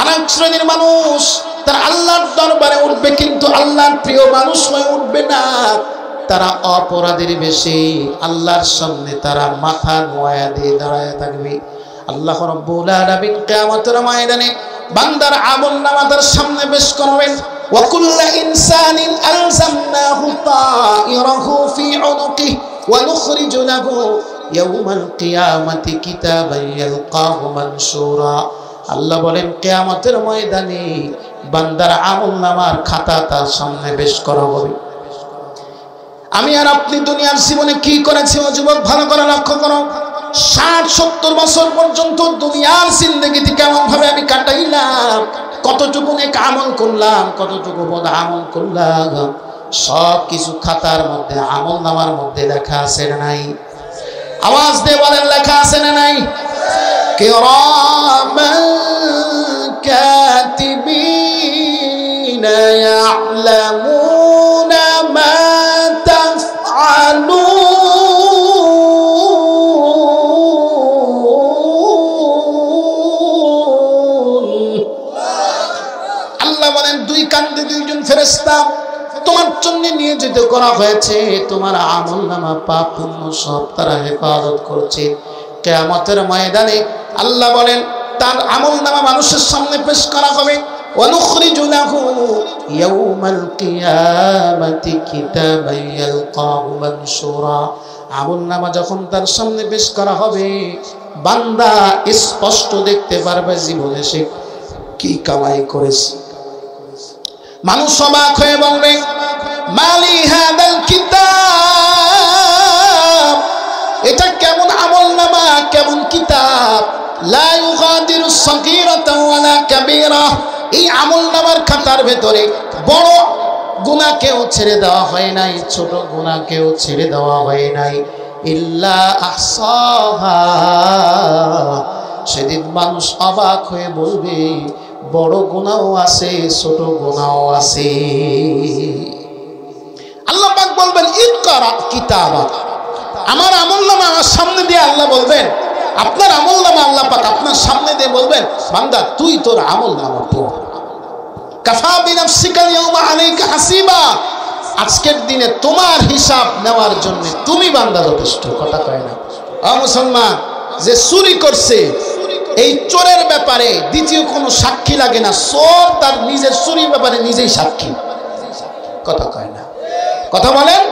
[SPEAKER 1] আরেক শ্রেণীর মানুষ তারা আল্লাহর দরবারে উঠবে, কিন্তু আল্লাহর প্রিয় মানুষ হয়ে উঠবে না। তারা অপরাধীর বেশি, আল্লাহর সামনে তারা মাথা নোয়া দিয়ে দাঁড়ায় থাকবে। আল্লাহ রাব্বুল আলামিন কিয়ামতের ময়দানে বান্দার আমলনামা তার সামনে পেশ করবেন। ওয়া কুল্লু ইনসানিন আলজামনাহু তাইরাহু ফি উনুকিহি ওয়া নুখরিজু লাহু ইয়াওমাল কিয়ামাতি কিতাবান ইয়ালকাহু মানশুরা। আল্লাহ বলেন কিয়ামতের ময়দানে বান্দার আমলনামার খাতা তার সামনে পেশ করা হবে। আমি আর আপনি দুনিয়ার জীবনে কি করেছি ও যুবক, ভালো করে লক্ষ্য করো। 60-70 বছর পর্যন্ত দুনিয়ার জিন্দেগিতে কেমন ভাবে আমি কাটাইলাম, কতটুকু নেক আমল করলাম, কতটুকু বদ আমল করলাম, সব কিছু খাতার মধ্যে, আমলনামার মধ্যে লেখা আছে না নাই? আওয়াজ দিয়ে বলেন, লেখা আছে না নাই? কিরামান কাতিবিনা ইয়ালামুনা মা আল্লাহ বলেন দুই কান্দে দুইজন ফেরেশতা, তোমার জন্য নিয়োজিত করা হয়েছে, তোমার আমলনামা পাপ পুণ্য সব তারা হেফাজত করছে। কিয়ামতের ময়দানে আল্লাহ বলেন তার আমলনামা মানুষের সামনে পেশ করা হবে। ওয়ানুখরিজু লাহু ইয়াউমাল কিয়ামাতি কিতাবান ইয়ালকাহু মানশুরা। আমলনামা যখন তার সামনে পেশ করা হবে, বান্দা স্পষ্ট দেখতে পারবে জীবনে সে কি কামাই করেছে। মানুষ অবাক হয়ে বলবে, মালি হাদাল কিতাব, এটা কেমন আমলনামা, কেমন কিতাব, লা ইউগাদিরু সাগীরাতান ওয়ালা কাবীরা। এই আমলনামার খাতার ভেতরে বড় গুনাহকেও ছেড়ে দেওয়া হয় নাই, ছোট গুনাহকেও ছেড়ে দেওয়া হয় নাই। ইল্লা আহসাহা। সেদিন মানুষ অবাক হয়ে বলবে, বড় গুনাহও আছে, ছোট গুনাহও আছে। আল্লাহ পাক বলবেন, ইকরা কিতাবা। আমার আমলনামা আমার সামনে দিয়ে আল্লাহ বলবেন, আপনার আমলনামা আল্লাহ পাক আপনার সামনে দিয়ে বলবেন, বান্দা তুই তোর আমলনামা পড়। কাফা বিনাফসিকা ইয়াউমা আলাইকা হাসিবা। আজকের দিনে তোমার হিসাব নেওয়ার জন্য তুমি বান্দা যথেষ্ট। কথা কয় না মুসলমান? যে চুরি করছে, এই চোরের ব্যাপারে দ্বিতীয় কোনো সাক্ষী লাগে না, চোর তার নিজের চুরির ব্যাপারে নিজেই সাক্ষী। কথা কয় না? কথা বলেন।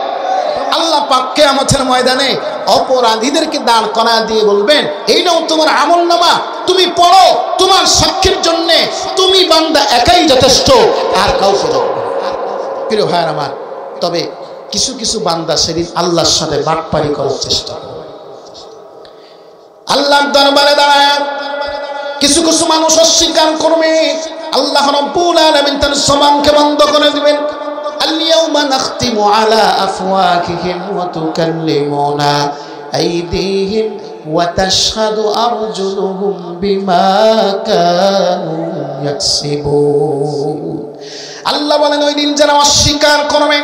[SPEAKER 1] আল্লাহ পাক কিয়ামতের ময়দানে অপরাধীদেরকে দাঁড় করায় দিয়ে বলবেন, এই নাও তোমার আমলনামা, তুমি পড়ো, তোমার সাক্ষীর জন্য তুমি বান্দা একাই যথেষ্ট, আর কাউকে দাও। প্রিয় ভাইয়ের আমার, তবে কিছু কিছু বান্দা সেদিন আল্লাহর সাথে বাটপারি করার চেষ্টা করে। আল্লাহর দরবারে দাঁড়ায় কিছু কিছু মানুষ অস্বীকার করবে। আল্লাহ রাব্বুল আলামিন তার জবানকে বন্ধ করে দিবেন। আল-ইয়াওমা নাখতিমু আলা আফওয়াহিহিম ওয়া তুকাল্লিমুনা আইদিহিম ওয়া তাশহাদু আরজুলুহুম বিমা কানু ইয়াকসিবুন। আল্লাহ বলেন, ওই দিন যারা অস্বীকার করবে,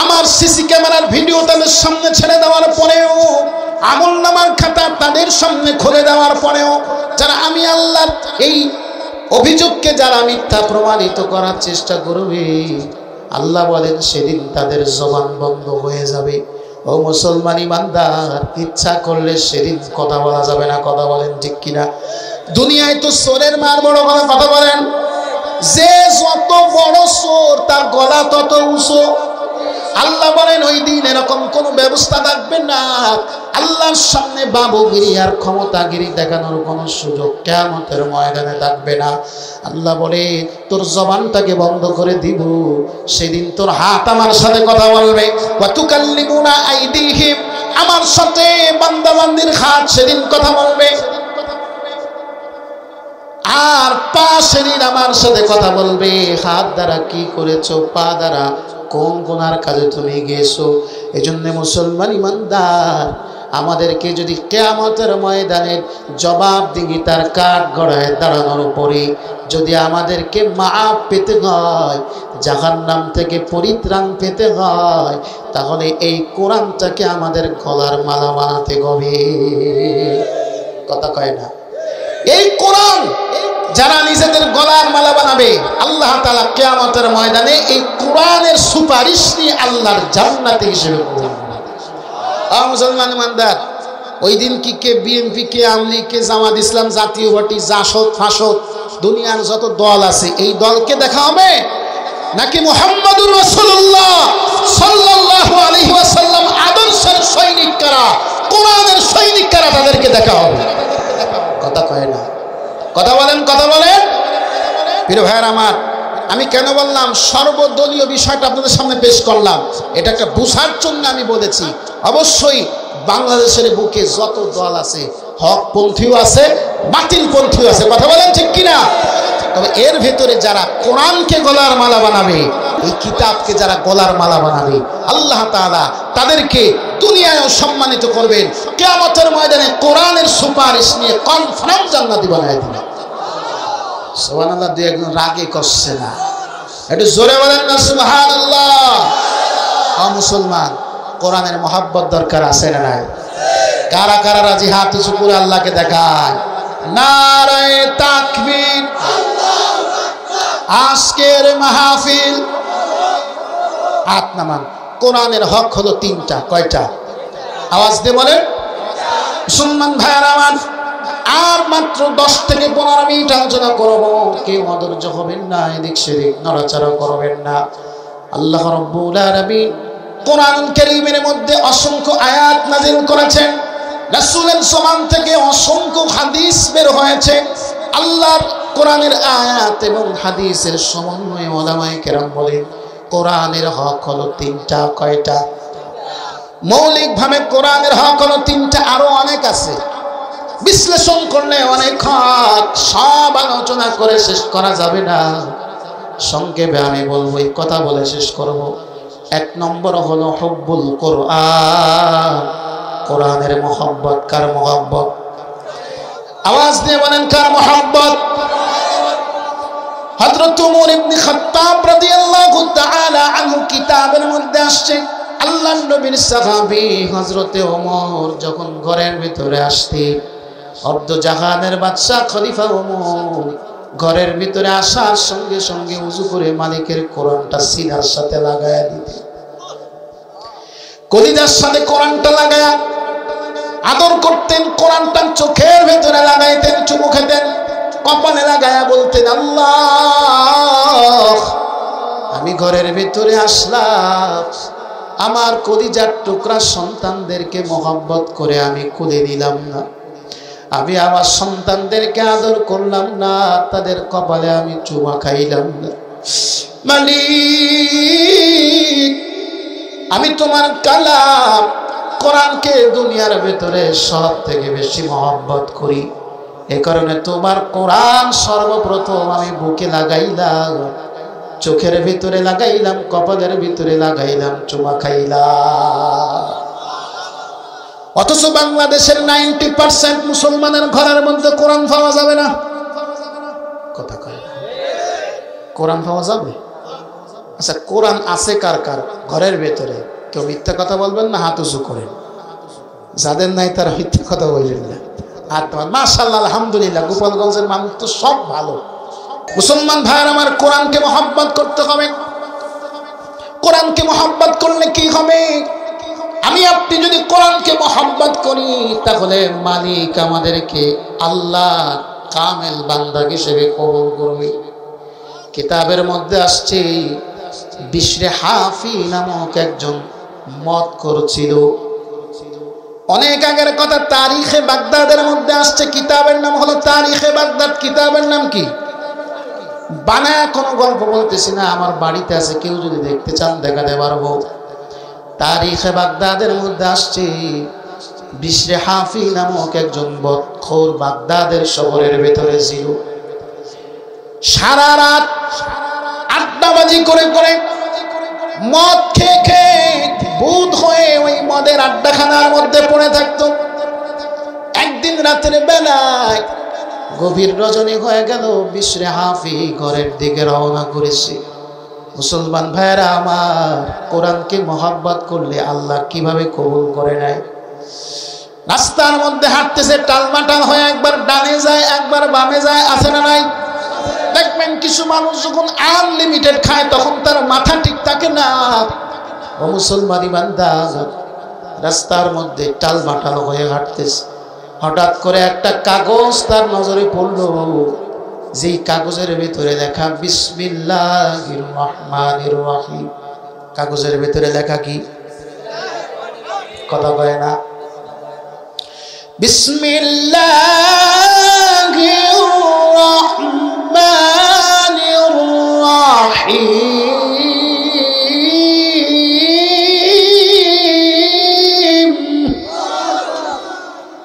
[SPEAKER 1] আমার সিসি ক্যামেরার ভিডিও তাদের সামনে ছেড়ে দেওয়ার পরেও, আমলনামার খাতা তাদের সামনে খুলে দেওয়ার পরেও, যারা আমি আল্লাহর এই অভিযোগকে যারা মিথ্যা প্রমাণিত করার চেষ্টা করবে, আল্লাহ বলেন সেদিন তাদের জবান বন্ধ হয়ে যাবে। ও মুসলমান ইমানদার, ইচ্ছা করলে সেদিন কথা বলা যাবে না। কথা বলেন ঠিক কিনা? দুনিয়ায় তো চোরের মার বড় কথা বলেন, যে যত বড় চোর তার গলা তত উঁচু। আল্লাহ বলেন ওই দিন এরকম কোন ব্যবস্থা থাকবে না। আল্লাহর সামনে বাবুগিরি আর ক্ষমতাগিরি দেখানোর কোন সুযোগ কিয়ামতের ময়দানে থাকবে না। আল্লাহ বলে, তোর জবানটাকে বন্ধ করে দিব, সেদিন তোর হাত আমার সাথে কথা বলবে। ওয়া তুকাল্লিমুনা আইদিহিম, আমার সাথে বান্দা বান্দির হাত সেদিন কথা বলবে। আর পা সেদিন আমার সাথে কথা বলবে। হাত দ্বারা কি করেছো, পা দ্বারা কোন গুনার কাজে তুমি গেছো। এজন্য মুসলমান ইমানদার, আমাদেরকে যদি কিয়ামতের ময়দানের জবাবদিহিতার কাঠ গড়ায় দাঁড়ানোর উপরে যদি আমাদেরকে মাফ পেতে হয়, জাহান্নাম থেকে পরিত্রাণ পেতে হয়, তাহলে এই কোরআনটাকে আমাদের গলার মালা বানাতে হবে। কথা কয় না? এই কোরআন যারা নিজেদের গলার মালা বানাবে, আল্লাহ তাআলা কিয়ামতের ময়দানে এই কোরআনের সুপারিশ নিয়ে আল্লাহর জান্নাতে হিসেবে করবেন। মুসলমান ইমানদার, ওই দিন কি কে বিএনপি, কে আওয়ামী লীগ, কে জামাত ইসলাম, জাতীয় পার্টি, জাসদ ফাসদ, দুনিয়ার যত দল আছে, এই দলকে দেখা হবে নাকি মুহাম্মদুর রাসূলুল্লাহ সাল্লাল্লাহু আলাইহি ওয়াসাল্লাম আদর্শের সৈনিক কারা, কোরআনের সৈনিক কারা, তাদেরকে দেখা হবে। কথা কয় না? কথা বলেন, কথা বলেন। প্রিয় ভাইয়ের আমার, আমি কেন বললাম সর্বদলীয় বিষয়টা আপনাদের সামনে পেশ করলাম, এটা একটা বুঝার জন্য আমি বলেছি। অবশ্যই বাংলাদেশের বুকে যত দল আছে, হকপন্থীও আছে, বাতিলপন্থীও আছে। কথা বলেন ঠিক কিনা? তবে এর ভেতরে যারা কোরআনকে গলার মালা বানাবে, এই কিতাবকে যারা গলার মালা বানাবে, আল্লাহ তাআলা তাদেরকে দুনিয়ায়ও সম্মানিত করবেন, কিয়ামতের ময়দানে কোরআনের সুপারিশ নিয়ে কনফার্ম জান্নাতি বানায় দিবেন। সুবহানাল্লাহ। দুই একজন রাগে করছে না, একটু জোরে বলেন না সুবহানাল্লাহ। মুসলমান, কোরআনের মহব্বত দরকার আছে না নাই? কারা কারা রাজি হাত উঁচু করে আল্লাহকে দেখায়? নারায়ে তাকবীর। আজকের মাহফিল হাত নামান। কোরআনের হক হলো তিনটা। কয়টা? আওয়াজ দিয়ে বলেন। মুসলমান ভাইয়ারা আমার, আর মাত্র 10 থেকে 15 মিনিট আলোচনা করবো। কেউ অধৈর্য হবেন না, এদিক সেদিক নড়াচড়া করবেন না। আল্লাহ রাব্বুল আলামিন কোরআনুল কারীমের মধ্যে অসংখ্য আয়াত নাযিল করেছেন। রাসূলের জবান থেকে অসংখ্য হাদিস বের হয়েছে। আল্লাহর কোরআনের আয়াত এবং হাদিসের সমন্বয়ে উলামায়ে কেরাম বলেন কোরআনের হক হলো তিনটা। কয়টা? মৌলিকভাবে কোরআনের হক হলো তিনটা, আরো অনেক আছে, বিশ্লেষণ করলে অনেক হক, সব আলোচনা করে শেষ করা যাবে না। সংক্ষেপে আমি বলবো, এই কথা বলে শেষ করব। 1 নম্বর হলো হুব্বুল কোরআন, কোরআনের মহব্বত। কার মহব্বত? আওয়াজ দিয়ে বলেন, কার মহব্বত? হযরত ওমর ইবনে খাত্তাব রাদিয়াল্লাহু তাআলা আনহু কিতাবের মধ্যে আসছে, আল্লাহর নবীর সাহাবী হযরতে ওমর যখন ঘরের ভিতরে আসতেন, অর্ধ জাহানের বাদশা খলিফা ওমর ঘরের ভিতরে আসার সঙ্গে সঙ্গে ওযু করে মালিকের কোরআনটা সিনার সাথে লাগায়া দিতেন। কলিজার সাথে কোরআনটা লাগায়া আদর করতেন। কোরআনটা চোখের ভিতরে লাগাইতেন, চুমু খেতেন, কপালে লাগায়া বলতেন, আল্লাহ, আমি ঘরের ভিতরে আসলাম, আমার কলিজার টুকরা সন্তানদেরকে মহব্বত করে আমি কোলে নিলাম না, আমি আমার সন্তানদেরকে আদর করলাম না, তাদের কপালে আমি চুমা খাইলাম না। মালিক, আমি তোমার কালাম কোরআনকে দুনিয়ার ভিতরে সব থেকে বেশি মহব্বত করি, এ কারণে তোমার কোরআন সর্বপ্রথম আমি বুকে লাগাইলাম, চোখের ভিতরে লাগাইলাম, কপালের ভিতরে লাগাইলাম, চুমা খাইলাম। অথচ বাংলাদেশের 90% মুসলমানের ঘরের মধ্যে কোরআন পাওয়া যাবে না। কথা কয়, কোরআন পাওয়া যাবে? আচ্ছা, কোরআন আছে কার কার ঘরের ভেতরে? কেউ মিথ্যা কথা বলবেন না, হাত উঁচু করেন। যাদের নাই তারা মিথ্যা কথা বলবেন না। আর তোমার মাশাআল্লাহ, আলহামদুলিল্লাহ, গোপালগঞ্জের মানুষ তো সব ভালো। মুসলমান ভাইয়ের আমার, কোরআনকে মহব্বত করতে হবে। কোরআনকে মহব্বত করলে কি হবে? আমি আপনি যদি কোরআনকে মহব্বত করি, তাহলে মালিক আমাদেরকে আল্লাহ কামেল বান্দা হিসেবে কবুল করবে। কিতাবের মধ্যে আসছে, বিশরে হাফি নামক একজন মত করছিল, অনেক আগের কথা। তারিখে বাগদাদের মধ্যে আসছে, কিতাবের নাম হলো তারিখে বাগদাদ। কিতাবের নাম কি? বানায় কোনো গল্প বলতেছি না, আমার বাড়িতে আছে, কেউ যদি দেখতে চান দেখাতে পারবো। তারিখে বাগদাদের মধ্যে আসছে, বিশরে হাফি নামক একজন বদখোর বাগদাদের শহরের ভেতরে ছিল। সারা রাত আড্ডাবাজি করে করে, মদ খেয়ে খেয়ে বুধ হয়ে ওই মদের আড্ডাখানার মধ্যে পড়ে থাকতো। একদিন রাতের বেলায় গভীর রজনী হয়ে গেল, বিশরে হাফি ঘরের দিকে রওনা করেছে। মুসলমান ভাইয়েরা আমার, কোরআনকে মহব্বত করলে আল্লাহ কিভাবে কবুল করে নেয়। রাস্তার মধ্যে হাঁটতেছে, টালমাটাল হয়ে একবার ডানে যায়, একবার বামে যায়, আছে না নাই? দেখবেন কিছু মানুষ যখন আনলিমিটেড খায় তখন তার মাথা ঠিক থাকে না। ও মুসলমানি বান্দা, রাস্তার মধ্যে টালমাটাল হয়ে হাঁটতেছে, হঠাৎ করে একটা কাগজ তার নজরে পড়লো, যেই কাগজের ভিতরে লেখা বিসমিল্লাহির রহমানির রহিম। কাগজের ভিতরে লেখা কি? কথা কয় না। বিসমিল্লাহির রহমানির রহিম।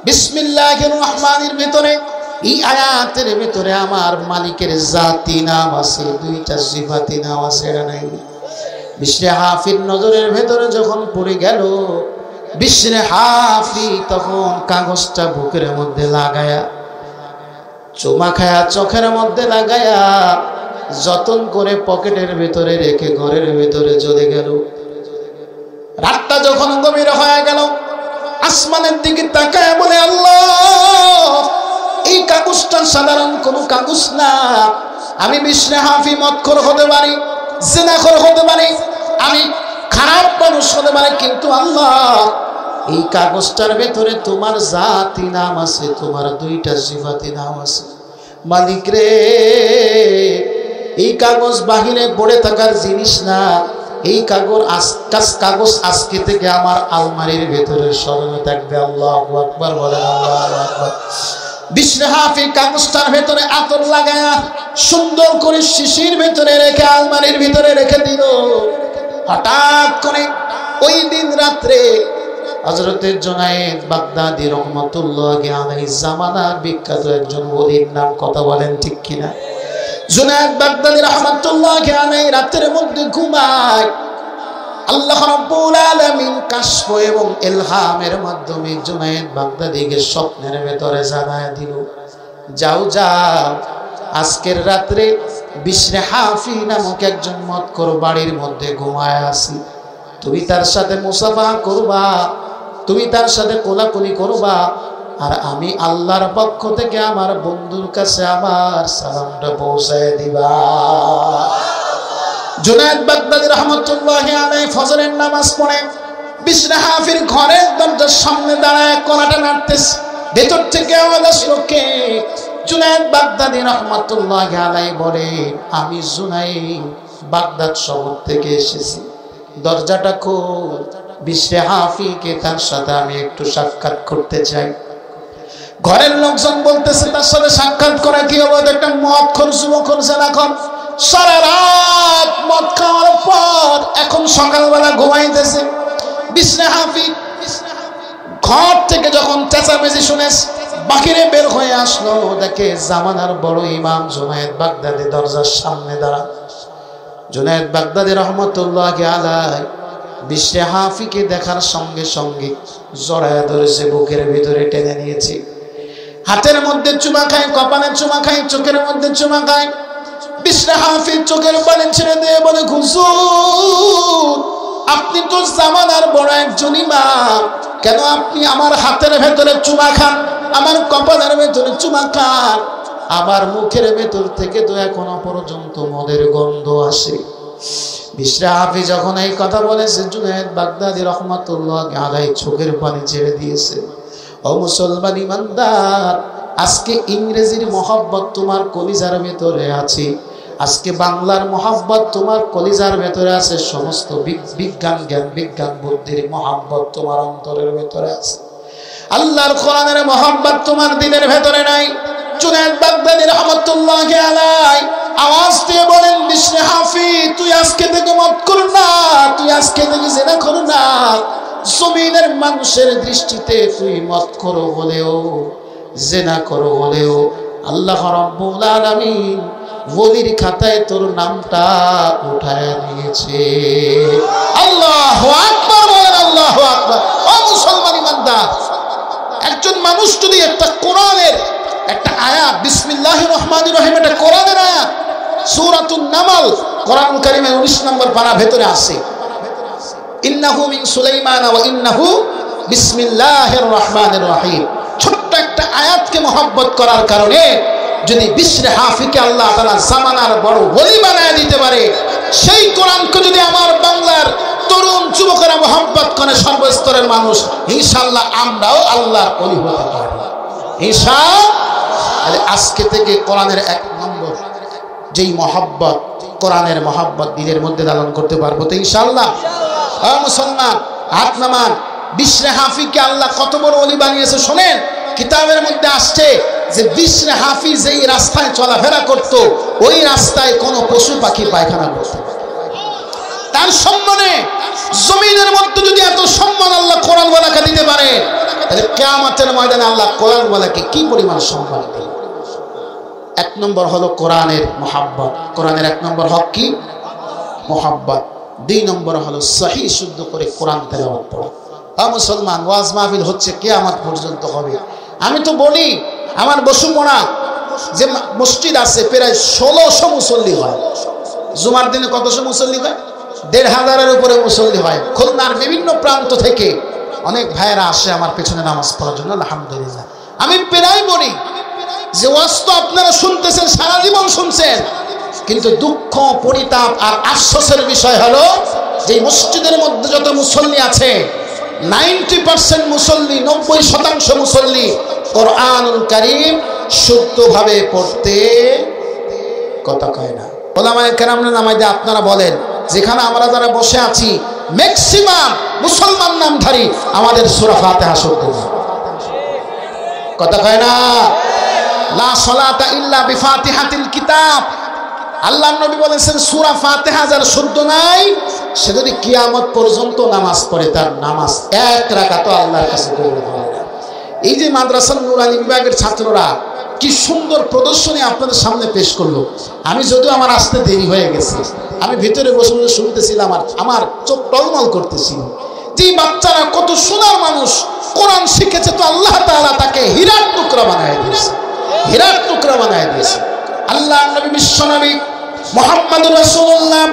[SPEAKER 1] বিসমিল্লাহির রহমানির ভিতরে, এই আয়াতের ভিতরে আমার মালিকের জাতি নাম আছে, দুইটা সিফাতি নাম আছে, এটা নাই? বিশরে হাফির নজরের ভেতরে যখন পড়ে গেল, বিশরে হাফি তখন কাগজটা বুকের মধ্যে লাগায়া, চুমা খায়া, চোখের মধ্যে লাগায়া, যতন করে পকেটের ভেতরে রেখে ঘরের ভেতরে চলে গেল। রাতটা যখন গভীর হয়ে গেল, আসমানের দিকে তাকায় বলে, আল্লাহ, এই কাগজটা সাধারণ কোনো কাগজ না। আমি বিশরে হাফি মদখোর হতে পারি, জিনাখোর হতে পারি, আমি খারাপ মানুষ হতে পারে, কিন্তু আল্লাহ এই কাগজটার ভেতরে তোমার জাতি নাম আছে, তোমার দুইটা সিফাতি নাম আছে। মালিক রে, এই কাগজ বাহিরে পড়ে থাকার জিনিস না, এই কাগজ আজকে থেকে আমার আলমারির ভেতরে স্মরণে থাকবে। আল্লাহু আকবার বলেন, আল্লাহু আকবার। বিশরে হাফি কাগজটার ভেতরে আতর লাগায়া সুন্দর করে শিশির ভেতরে রেখে আলমারির ভিতরে রেখে দিল। হঠাৎ করে ওই দিন রাত্রে হযরতে জুনায়েদ বাগদাদী রহমাতুল্লাহি আলাইহি জামানার বিখ্যাত একজন ওলির নাম, কথা বলেন ঠিক কিনা? জুনায়েদ বাগদাদী রহমাতুল্লাহি আলাইহি রাতের মধ্যে ঘুমায়। আল্লাহ রাব্বুল আলামিন কাশফ এবং ইলহামের মাধ্যমে জুনায়েদ বাগদাদীকে স্বপ্নের ভেতরে জানায় দিল, যাও যাও, আজকের রাত্রে বিশরে হাফি নামক একজন মতখোর বাড়ির মধ্যে ঘুমায় আছে, তুমি তার সাথে মুসাফা করবা, তুমি তার সাথে কোলাকুলি করবা, আর আমি আল্লাহর পক্ষ থেকে আমার বন্ধুর কাছে আমার সালামটা পৌঁছায় দিবা। জুনায়েদ বাগদাদী রাহমাতুল্লাহি আলাইহি ফজরের নামাজ পড়ে বিশরে হাফির ঘরের দরজার সামনে দাঁড়ায় কলাটা নাড়তেছে। ভেতর থেকে আওয়াজ আসলো, কে? জুনায়েদ বাগদাদী রাহমাতুল্লাহি আলাইহি বলে, আমি জুনায়েদ বাগদাদ শহর থেকে এসেছি, দরজাটা খোল, বিশরে হাফিকে তার সাথে আমি একটু সাক্ষাৎ করতে চাই। ঘরের লোকজন বলতেছে, তার সাথে সাক্ষাৎ করা কি হবে? একটা মদখোর যুবক হচ্ছে, এখন সারা রাত মদ খাওয়ার পর এখন সকালবেলা ঘুমাইতেছে। বিশরে হাফি ঘর থেকে যখন চেঁচামেচি শুনে বাহিরে বের হয়ে আসলো, দেখে জামানার বড় ইমাম জুনায়েদ বাগদাদী দরজার সামনে দাঁড়া। জুনায়েদ বাগদাদী রহমাতুল্লাহি আলাইহি বিশরে হাফিকে দেখার সঙ্গে সঙ্গে জড়ায়া ধরেছে, বুকের ভিতরে টেনে নিয়েছে, হাতের মধ্যে চুমা খায়, কপালে চুমা খায়, চোখের মধ্যে চুমা খায়। বিশরে হাফি চোখের পানি ছেড়ে দিয়ে বলে, হুজুর, আপনি তো জামানার বড় একজন ইমাম, কেন আপনি আমার হাতের ভেতরে চুমা খান, আমার কপালের ভেতরে চুমা খান? আমার মুখের ভেতর থেকে তো এখনো পর্যন্ত মদের গন্ধ আসে। বিশরে হাফি যখন এই কথা বলেছে, জুনায়েদ বাগদাদী রহমাতুল্লাহি আলাইহি চোখের পানি ছেড়ে দিয়েছে। ও মুসলমান ইমানদার, আজকে ইংরেজির মহব্বত তোমার কলিজার ভেতরে আছে, আজকে বাংলার মহব্বত তোমার কলিজার ভেতরে আছে, সমস্ত বিজ্ঞান জ্ঞান বিজ্ঞান বুদ্ধির মহব্বত তোমার অন্তরের ভেতরে আছে, আল্লাহর কোরআনের মহব্বত তোমার দিলের ভেতরে নাই। জুনায়েদ বাগদাদী রহমাতুল্লাহি আলাইহি আওয়াজ দিয়ে বলেন, বিশরে হাফি, তুই আজকে থেকে মদ কর না, তুই আজকে থেকে জিনা কর না। জমিনের মানুষের দৃষ্টিতে তুই মদ করো হলেও, জিনা করো হলেও, আল্লাহ রাব্বুল আলামিন ওলির খাতায় তোর নামটা উঠায় দিয়েছে। আল্লাহু আকবার বলেন, আল্লাহু আকবার। ও মুসলমান ইমানদার, একজন মানুষ যদি একটা কোরআনের একটা আয়াত, বিসমিল্লাহির রহমানির রহিম, এটা কোরআনের আয়াত, সূরাতুন নামল, কোরআন কারীমের 19 নম্বর পারা ভেতরে আছে, ইন্নাহু মিন সুলাইমান ওয়া ইন্নাহু বিসমিল্লাহির রহমানির রহিম। ছোট্ট একটা আয়াতকে মহব্বত করার কারণে যদি বিশরে হাফিকে আল্লাহ তাআলা জামানার বড় ওলি বানায় দিতে পারে, সেই কোরআনকে যদি আমার বাংলার তরুণ যুবকেরা মহব্বত করে, সর্বস্তরের মানুষ, ইনশাআল্লাহ আমরাও আল্লাহর ওলি হতে পারব ইনশাআল্লাহ। আজকে থেকে কোরআনের 1 নম্বর যেই মহব্বত, কোরআনের মহব্বত দিলের মধ্যে লালন করতে পারবো তো ইনশাআল্লাহ। ও মুসলমান, হাত নামান। বিশরে হাফিকে আল্লাহ কত বড় ওলি বানিয়েছে শোনেন। কিতাবের মধ্যে আসছে যে বিশরে হাফি যেই রাস্তায় চলাফেরা করত, ওই রাস্তায় কোনো পশু পাখি পায়খানা করত। তার সম্মানে জমিনের মধ্যে যদি এত সম্মান আল্লাহ কোরআনওয়ালাকে দিতে পারে, তাহলে কিয়ামতের ময়দানে আল্লাহ কোরআনওয়ালাকে কি পরিমাণ সম্মান দেবে। 1 নম্বর হলো কোরআনের মহব্বত। কোরআনের 1 নম্বর হক কি? মহব্বত। 2 নম্বর হলো সহিহ শুদ্ধ করে কোরআন তেলাওয়াত করা। মুসলমান, ওয়াজ মাহফিল হচ্ছে কিয়ামত পর্যন্ত হবে। আমি তো বলি, আমার বসুমোড়া যে মসজিদ আছে প্রায় 1600 মুসল্লি হয়। জুমার দিনে কতশো মুসল্লি হয়? 1500-এর উপরে মুসল্লি হয়। খুলনার বিভিন্ন প্রান্ত থেকে অনেক ভাইয়েরা আসে আমার পেছনে নামাজ পড়ার জন্য, আলহামদুলিল্লাহ। আমি প্রায় বলি যে ওয়াজ তো আপনারা শুনতেছেন, সারা জীবন শুনছেন, কিন্তু দুঃখ পরিতাপ আর আফসোসের বিষয় হলো যে মসজিদের মধ্যে যত মুসল্লি আছে 90% মুসল্লি, 90% মুসল্লি কোরআনুল কারীম শুদ্ধভাবে পড়তে কথা কয় না। ওলামায়ে কেরামরা নামাজে আপনারা বলেন, যেখানে আমরা যারা বসে আছি ম্যাক্সিমাম মুসলমান নামধারী আমাদের সূরা ফাতিহা শুদ্ধ না, কথা কয় না। লা সালাতা ইল্লা বিফাতিহাতিল কিতাব, আল্লাহর নবী বলেছেন সূরা ফাতিহা যার শুদ্ধ নাই সে যদি কিয়ামত পর্যন্ত নামাজ পড়ে তার নামাজ এক রাকাতও আল্লাহর কাছে কবুল হবে না। এই যে মাদ্রাসার নুরানি বিভাগের ছাত্ররা কি সুন্দর প্রদর্শনী আপনাদের সামনে পেশ করলো। আমি যদিও আমার আসতে দেরি হয়ে গেছে, আমি ভিতরে বসে বসে শুনতেছিলাম, আমার চোখ টলমল করতেছিল। যে বাচ্চারা কত সোনার মানুষ, কোরআন শিখেছে তো আল্লাহ তাআলা তাকে হীরার টুকরা বানায় দিয়েছে, হীরার টুকরা বানায় দিয়েছে। আল্লাহ নবী বিশ্বনবী মুহাম্মদুর রাসূলুল্লাহ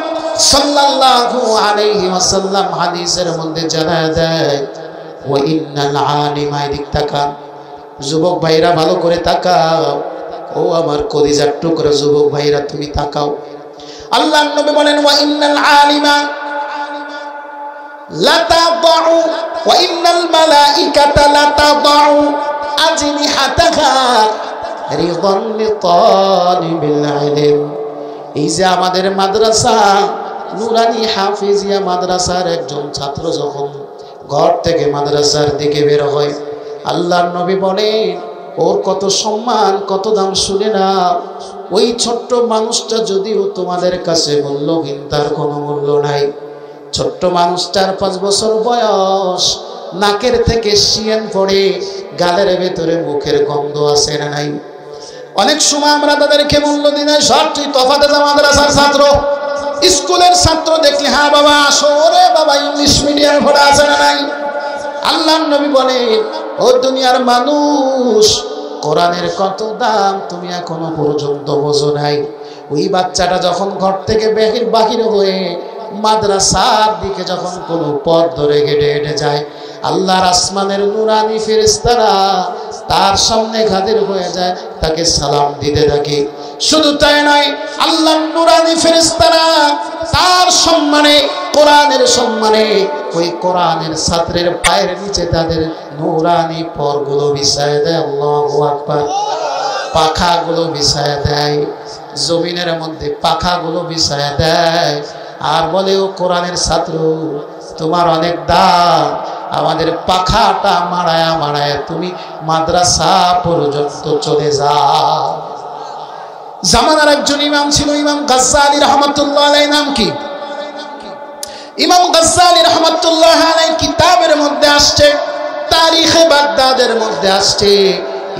[SPEAKER 1] সাল্লাল্লাহু আলাইহি ওয়াসাল্লাম হাদিসের মধ্যে জানায় দেয়, ওয়া ইন্নাল আলিমা, দিক তাকা যুবক ভাইরা ভালো করে তাকাও, ও আমার কলিজার টুকরা যুবক ভাইরা তুমি তাকাও। আল্লাহ নবী বলেন, ওয়া ইন্নাল আলিমা লা তাদাউ ওয়া ইন্নাল মালাইকাতা লা তাদাউ আজনিহাতাহা রিদান লিতালিবিল ইলম। এই যে আমাদের মাদ্রাসা নুরানি হাফিজিয়া মাদ্রাসার একজন ছাত্র যখন ঘর থেকে মাদ্রাসার দিকে বের হয়, আল্লাহর নবী বলেন ওর কত সম্মান কত দাম শুনে না। ওই ছোট্ট মানুষটা যদিও তোমাদের কাছে মূল্যহীন, তার কোনো মূল্য নাই। ছোট্ট মানুষ 4-5 বছর বয়স, নাকের থেকে শিয়েন পড়ে, গালের ভেতরে মুখের গন্ধ আছে না নাই। অনেক সময় আমরা তাদেরকে মূল্য দিই না। সব তুই তফাতে যা মাদ্রাসার ছাত্র, স্কুলের ছাত্র দেখলে হ্যাঁ বাবা আসো, ওরে বাবা ইংলিশ মিডিয়ামে পড়া আছে না নাই। আল্লাহর নবী বলেন, ও দুনিয়ার মানুষ, কোরআনের কত দাম তুমি এখনো পর্যন্ত বোঝো নাই। ওই বাচ্চাটা যখন ঘর থেকে বাহির হয়ে মাদ্রাসার দিকে যখন কোনো পথ ধরে হেঁটে হেঁটে যায়, আল্লাহর আসমানের নুরানি ফেরেশতারা তার সামনে হাজির হয়ে যায়, তাকে সালাম দিতে থাকে। শুধু তাই নয়, আল্লাহর নুরানি ফেরেশতারা তার সম্মানে, কোরআনের সম্মানে ওই কোরআনের ছাত্রের পায়ের নিচে তাদের নুরানি পরগুলো বিছায় দেয়। আল্লাহু আকবার। পাখাগুলো বিছায় দেয়, জমিনের মধ্যে পাখাগুলো বিছায় দেয়, আর বলে ও কোরআনের ছাত্র তোমার অনেক দাম, আমাদের পাখাটা মারায়া মারায়া তুমি মাদ্রাসা পর্যন্ত চলে যাও। জামানার একজন ইমাম ছিল, ইমাম গাজ্জালী রাহমাতুল্লাহ আলাইহি। নাম কি? ইমাম গাজ্জালী রাহমাতুল্লাহ আলাইহি কিতাবের মধ্যে আসছে, তারিখে বাগদাদের মধ্যে আসছে,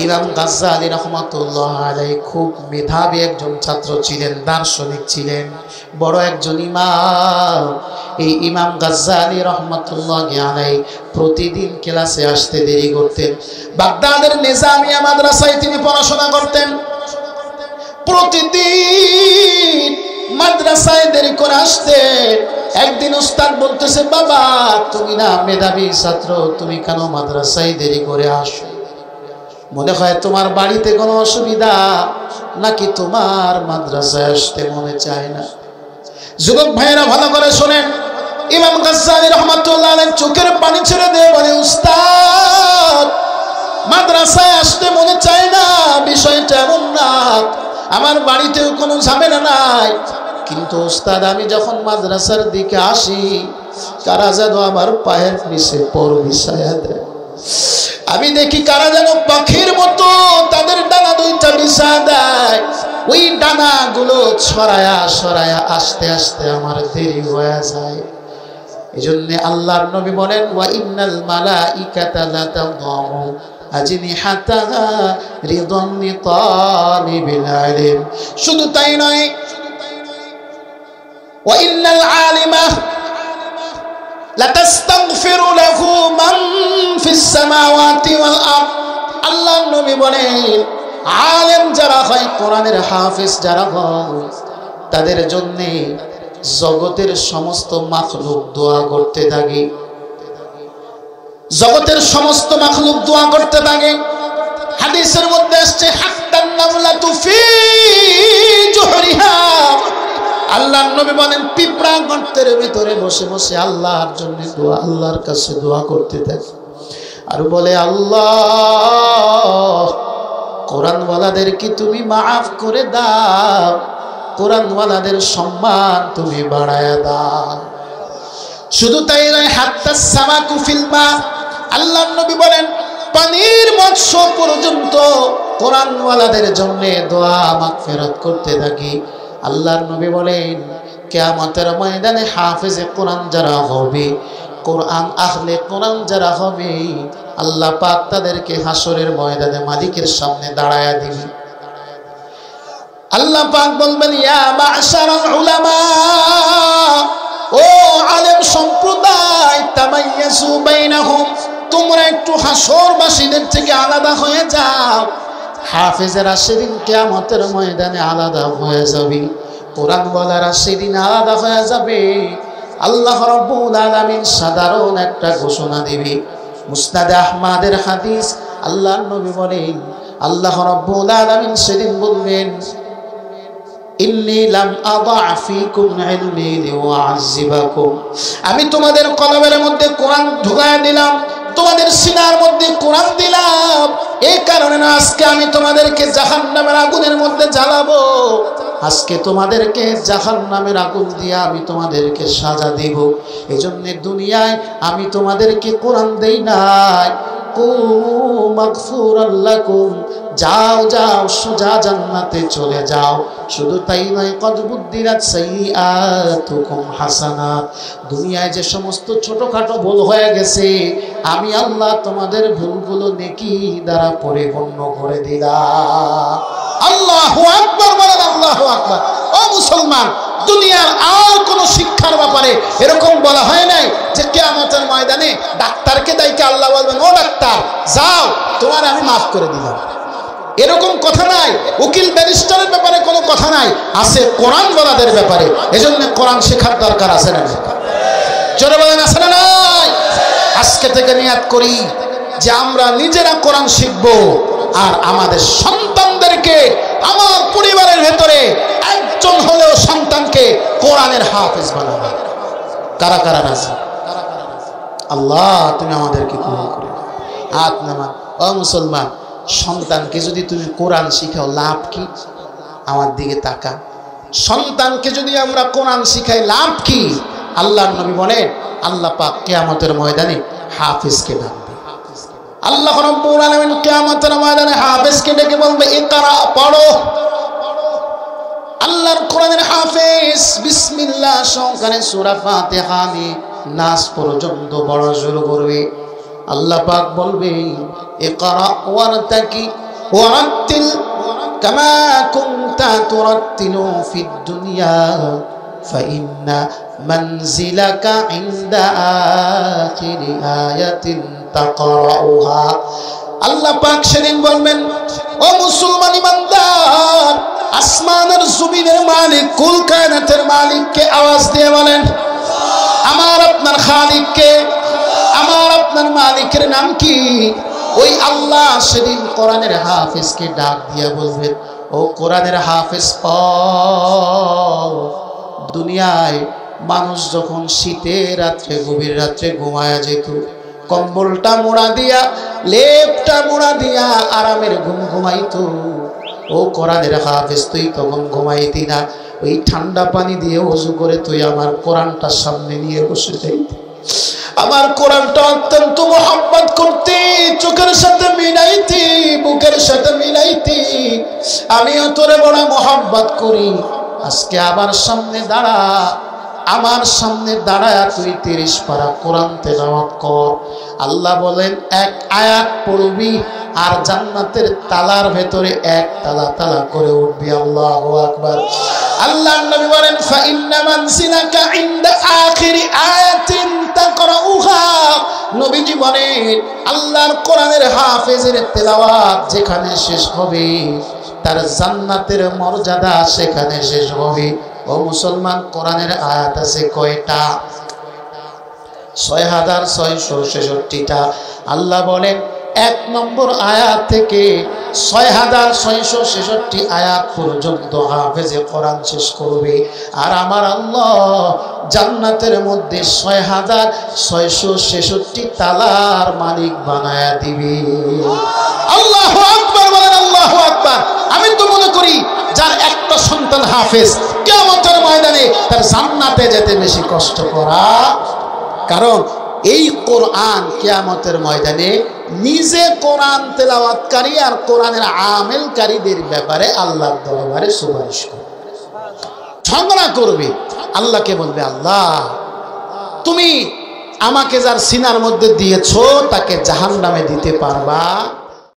[SPEAKER 1] ইমাম গাজ্জালী রাহমাতুল্লাহ আলাইহি খুব মেধাবী একজন ছাত্র ছিলেন, দার্শনিক ছিলেন, বড় একজন ইমাম। এই ইমাম গাজ্জালী রাহমাতুল্লাহ আলাইহি প্রতিদিন ক্লাসে আসতে দেরি করতেন। বাগদাদের নিজামিয়া মাদ্রাসায় তিনি পড়াশোনা করতেন। প্রতিদিন মাদ্রাসায় দেরি করে আসতেন। একদিন উস্তাদ বলতেছে, বাবা তুমি না মেধাবী ছাত্র, তুমি কেন মাদ্রাসায় দেরি করে আসো? মনে হয় তোমার বাড়িতে কোনো অসুবিধা, নাকি তোমার মাদ্রাসায় আসতে মনে চায় না? যুবক ভাইয়েরা ভালো করে শোনেন, ইমাম গাজ্জালী রাহমাতুল্লাহ আলাইহি চোখের পানি ছেড়ে দিয়ে বলে, উস্তাদ মাদ্রাসায় আসতে মনে চায় না, বিষয়টা এমন না, আমার বাড়িতেও কোনো ঝামেলা নাই, কিন্তু উস্তাদ আমি যখন মাদ্রাসার দিকে আসি কারা যেন আমার পায়ের নিচে পর বিছায়া দেয়। আমি দেখি কারা যেন পাখির মতো তাদের ডানা দুইটা বিছায়া দেয়। ওই ডানাগুলো ছড়ায়া সরায়া আস্তে আস্তে আমার দেরি হয়ে যায়। এজন্য আল্লাহর নবী বলেন, ওয়া ইন্নাল মালাইকাতা লা তাদাউ আজনিহাতাহা রিদান লিতালিবিল ইলম। শুধু তাই নয়, ওয়া ইন্নাল আলিমা লা তাস্তাগফিরু লাহু মান ফিস সামাওয়াতি ওয়াল আরদ। আল্লাহর নবী বলেন, আলেম যারা হয়, কোরআনের হাফেজ যারা হয়, তাদের জন্য জগতের সমস্ত মাখলুক দোয়া করতে থাকে। জগতের সমস্ত মাখলুক দোয়া করতে থাকে। হাদিসের মধ্যে আসছে, হাত্তান নামলাতু ফি জুহরিহা আল্লাহর নবী বলেন পিঁপড়া গর্তের ভিতরে বসে বসে আল্লাহর জন্য দোয়া, আল্লাহর কাছে দোয়া করতে থাকে আর বলে, আল্লাহ কোরআনওয়ালাদেরকে তুমি মাফ করে দাও, কোরআনওয়ালাদের সম্মান তুমি বাড়ায়া দাও। শুধু তাই নয়, হাত্তা সামাকু ফিল মা, আল্লাহর নবী বলেন পানির মৎস্য পর্যন্ত কোরআনওয়ালাদের জন্য দোয়া মাগফিরাত করতে থাকি। আল্লাহর নবী বলেন কিয়ামতের ময়দানে হাফেজে কোরআন যারা হবে, কোরআন আহলে কোরআন যারা হবে, আল্লাহ পাক তাদেরকে হাসরের ময়দানে মালিকের সামনে দাঁড়ায়া দিবে। আল্লাহ পাক বলবেন, ইয়া মা'শারাল উলামা, ও আলেম সম্প্রদায়, তামাইয়াজু বাইনাহুম, তোমরা একটু হাসরবাসীদের থেকে আলাদা হয়ে যাও। হাফেজেরা সেদিন কিয়ামতের ময়দানে আলাদা হয়ে যাবে, কোরআনওয়ালারা সেদিন আলাদা হয়ে যাবে। আল্লাহ রাব্বুল আলামিন সাধারণ একটা ঘোষণা দিবে। মুসনাদে আহমদের হাদিস, আল্লাহর নবী বলেন আল্লাহ রাব্বুল আলামিন সেদিন বলবেন, ইন্নী লাম আদা ফীকুম ইলমি লিউআযিবাকুম, আমি তোমাদের কলমের মধ্যে কোরআন ঢুকায় দিলাম, তোমাদের সিনার মধ্যে কোরআন দিলাম, এই কারণে না আজকে আমি তোমাদেরকে জাহান্নামের আগুনের মধ্যে জ্বালাবো, আজকে তোমাদেরকে জাহান্নামের আগুন দিয়ে আমি তোমাদেরকে সাজা দেব। এজন্য দুনিয়ায় আমি তোমাদেরকে কোরআন দেই নাই, মাগফুরাল লাকুম, যাও যাও সোজা জান্নাতে চলে যাও। শুধু তাই নয়, কদ বুদ্দিরাত সাইয়্যাতুকুম হাসানাত, দুনিয়ায় যে সমস্ত ছোটখাটো ভুল হয়ে গেছে আমি আল্লাহ তোমাদের ভুলগুলো নেকি দ্বারা পরিপূর্ণ করে দিলাম। আল্লাহু আকবার বলেন, আল্লাহু আকবার। ও মুসলমান, দুনিয়ার আর কোন শিক্ষার ব্যাপারে এরকম বলা হয় নাই যে কিয়ামতের ময়দানে ডাক্তারকে দাইকে আল্লাহ বলবেন, ও ডাক্তার যাও তোমার আমি মাফ করে দিলাম, এরকম কথা নাই। উকিল ব্যারিস্টারের ব্যাপারে কোনো কথা নাই, আছে কোরআন ওয়ালাদের ব্যাপারে। এজন্য কোরআন শেখার দরকার আছে না? জোরে বলেন আছে না নাই? আজকে থেকে নিয়াত করি যে আমরা নিজেরা কোরআন শিখবো আর আমাদের সন্তানদেরকে, আমার পরিবারের ভেতরে একজন হলেও সন্তানকে কোরআনের হাফেজ বানাবো। কারা কারা আছে? আল্লাহ তুমি আমাদেরকে কবুল করে নাও। হাত নামান। ও মুসলমান, সন্তানকে যদি তুমি কোরআন শিখাও লাভ কি? আমার দিকে তাকা। সন্তানকে যদি আমরা কোরআন শিখাই লাভ কি? আল্লাহর নবী বলেন আল্লাহ পাক কিয়ামতের ময়দানে হাফেজকে ডাকবে। আল্লাহ রাব্বুল আলামিন কিয়ামতের ময়দানে হাফেজকে ডেকে বলবে, ইকরা, পড়ো। আল্লাহর কোরআনের হাফেজ বিসমিল্লাহ সহকারে সূরা ফাতিহা নিয়ে নাস পর্যন্ত পড়া শুরু করবে। আল্লাহ পাক বলবে, ইকরা ওয়ারতাকি ওয়ারাত্তিল কামা কুনতা তুরাত্তিলু ফিদ দুনিয়া ফাইন্না মানজিলাকা ইনদা আখিরি আয়াতিন তাকরাউহা। আল্লাহ পাক সেদিন বলবেন, ও মুসলমান ইমানদার, আসমানের জমিনের মালিক, কুল কায়নাতের মালিককে আওয়াজ দিয়ে বলেন, আমার আপনার খালিককে, আমার আপনার মালিকের নাম কি? ওই আল্লাহ সেদিন কোরআনের হাফেজকে ডাক দিয়া বলবেন, ও কোরআনের হাফেজ, দুনিয়ায় মানুষ যখন শীতের রাত্রে, গভীর রাত্রে ঘুমায়া যেত, কম্বলটা মোড়া দিয়া, লেপটা মোড়া দিয়া আরামের ঘুম ঘুমাইতো, ও কোরআনের হাফেজ তুই তখন ঘুমাইতি না, ওই ঠান্ডা পানি দিয়ে ওযু করে তুই আমার কোরআনটার সামনে নিয়ে বসে যাইতি, আমার কোরআনটা অত্যন্ত মোহাব্বত করতি, চোখের সাথে মিলাইতি, বুকের সাথে মিলাইতি, আমিও তোরে বড় মোহাব্বত করি। আজকে আমার সামনে দাঁড়া, আমার সামনে দাঁড়ায় তুই 30 পারা কোরআন তেলাওয়াত কর। আল্লাহ বলেন, এক আয়াত পড়বি আর জান্নাতের তালার ভেতরে এক তালা তালা করে উঠবি। আল্লাহু আকবার। আল্লাহর নবী বলেন, ফা ইন্না মানজিলাকা ইনদা আখিরি আয়াতিন তাকরাউহা। নবীজি বলেন, আল্লাহর কোরআনের হাফেজের তেলাওয়াত যেখানে শেষ হবে, তার জান্নাতের মর্যাদা সেখানে শেষ হবে। ও মুসলমান, কোরআনের আয়াত আছে কয়টা? 6666টা। আল্লাহ বলেন, 1 নম্বর আয়াত থেকে 6666 আয়াত পর্যন্ত হাফেজে কোরআন শেষ করবে। আর আমার আল্লাহ জান্নাতের মধ্যে 6666 তালার মালিক বানায়া দিবে। আল্লাহু আকবার বলেন, আল্লাহু আকবার। আমি তো মনে করি যার একটা সন্তান হাফেজ, কিয়ামতের ময়দানে তার জান্নাতে যেতে বেশি কষ্ট করা, কারণ এই কোরআন কিয়ামতের ময়দানে নিজে কোরআন তেলাওয়াতকারী আর কোরআনের আমেলকারীদের ব্যাপারে আল্লাহর দরবারে সুপারিশ করবে, ঝগড়া করবে। আল্লাহকে বলবে, আল্লাহ তুমি আমাকে যার সিনার মধ্যে দিয়েছো তাকে জাহান্নামে দিতে পারবা?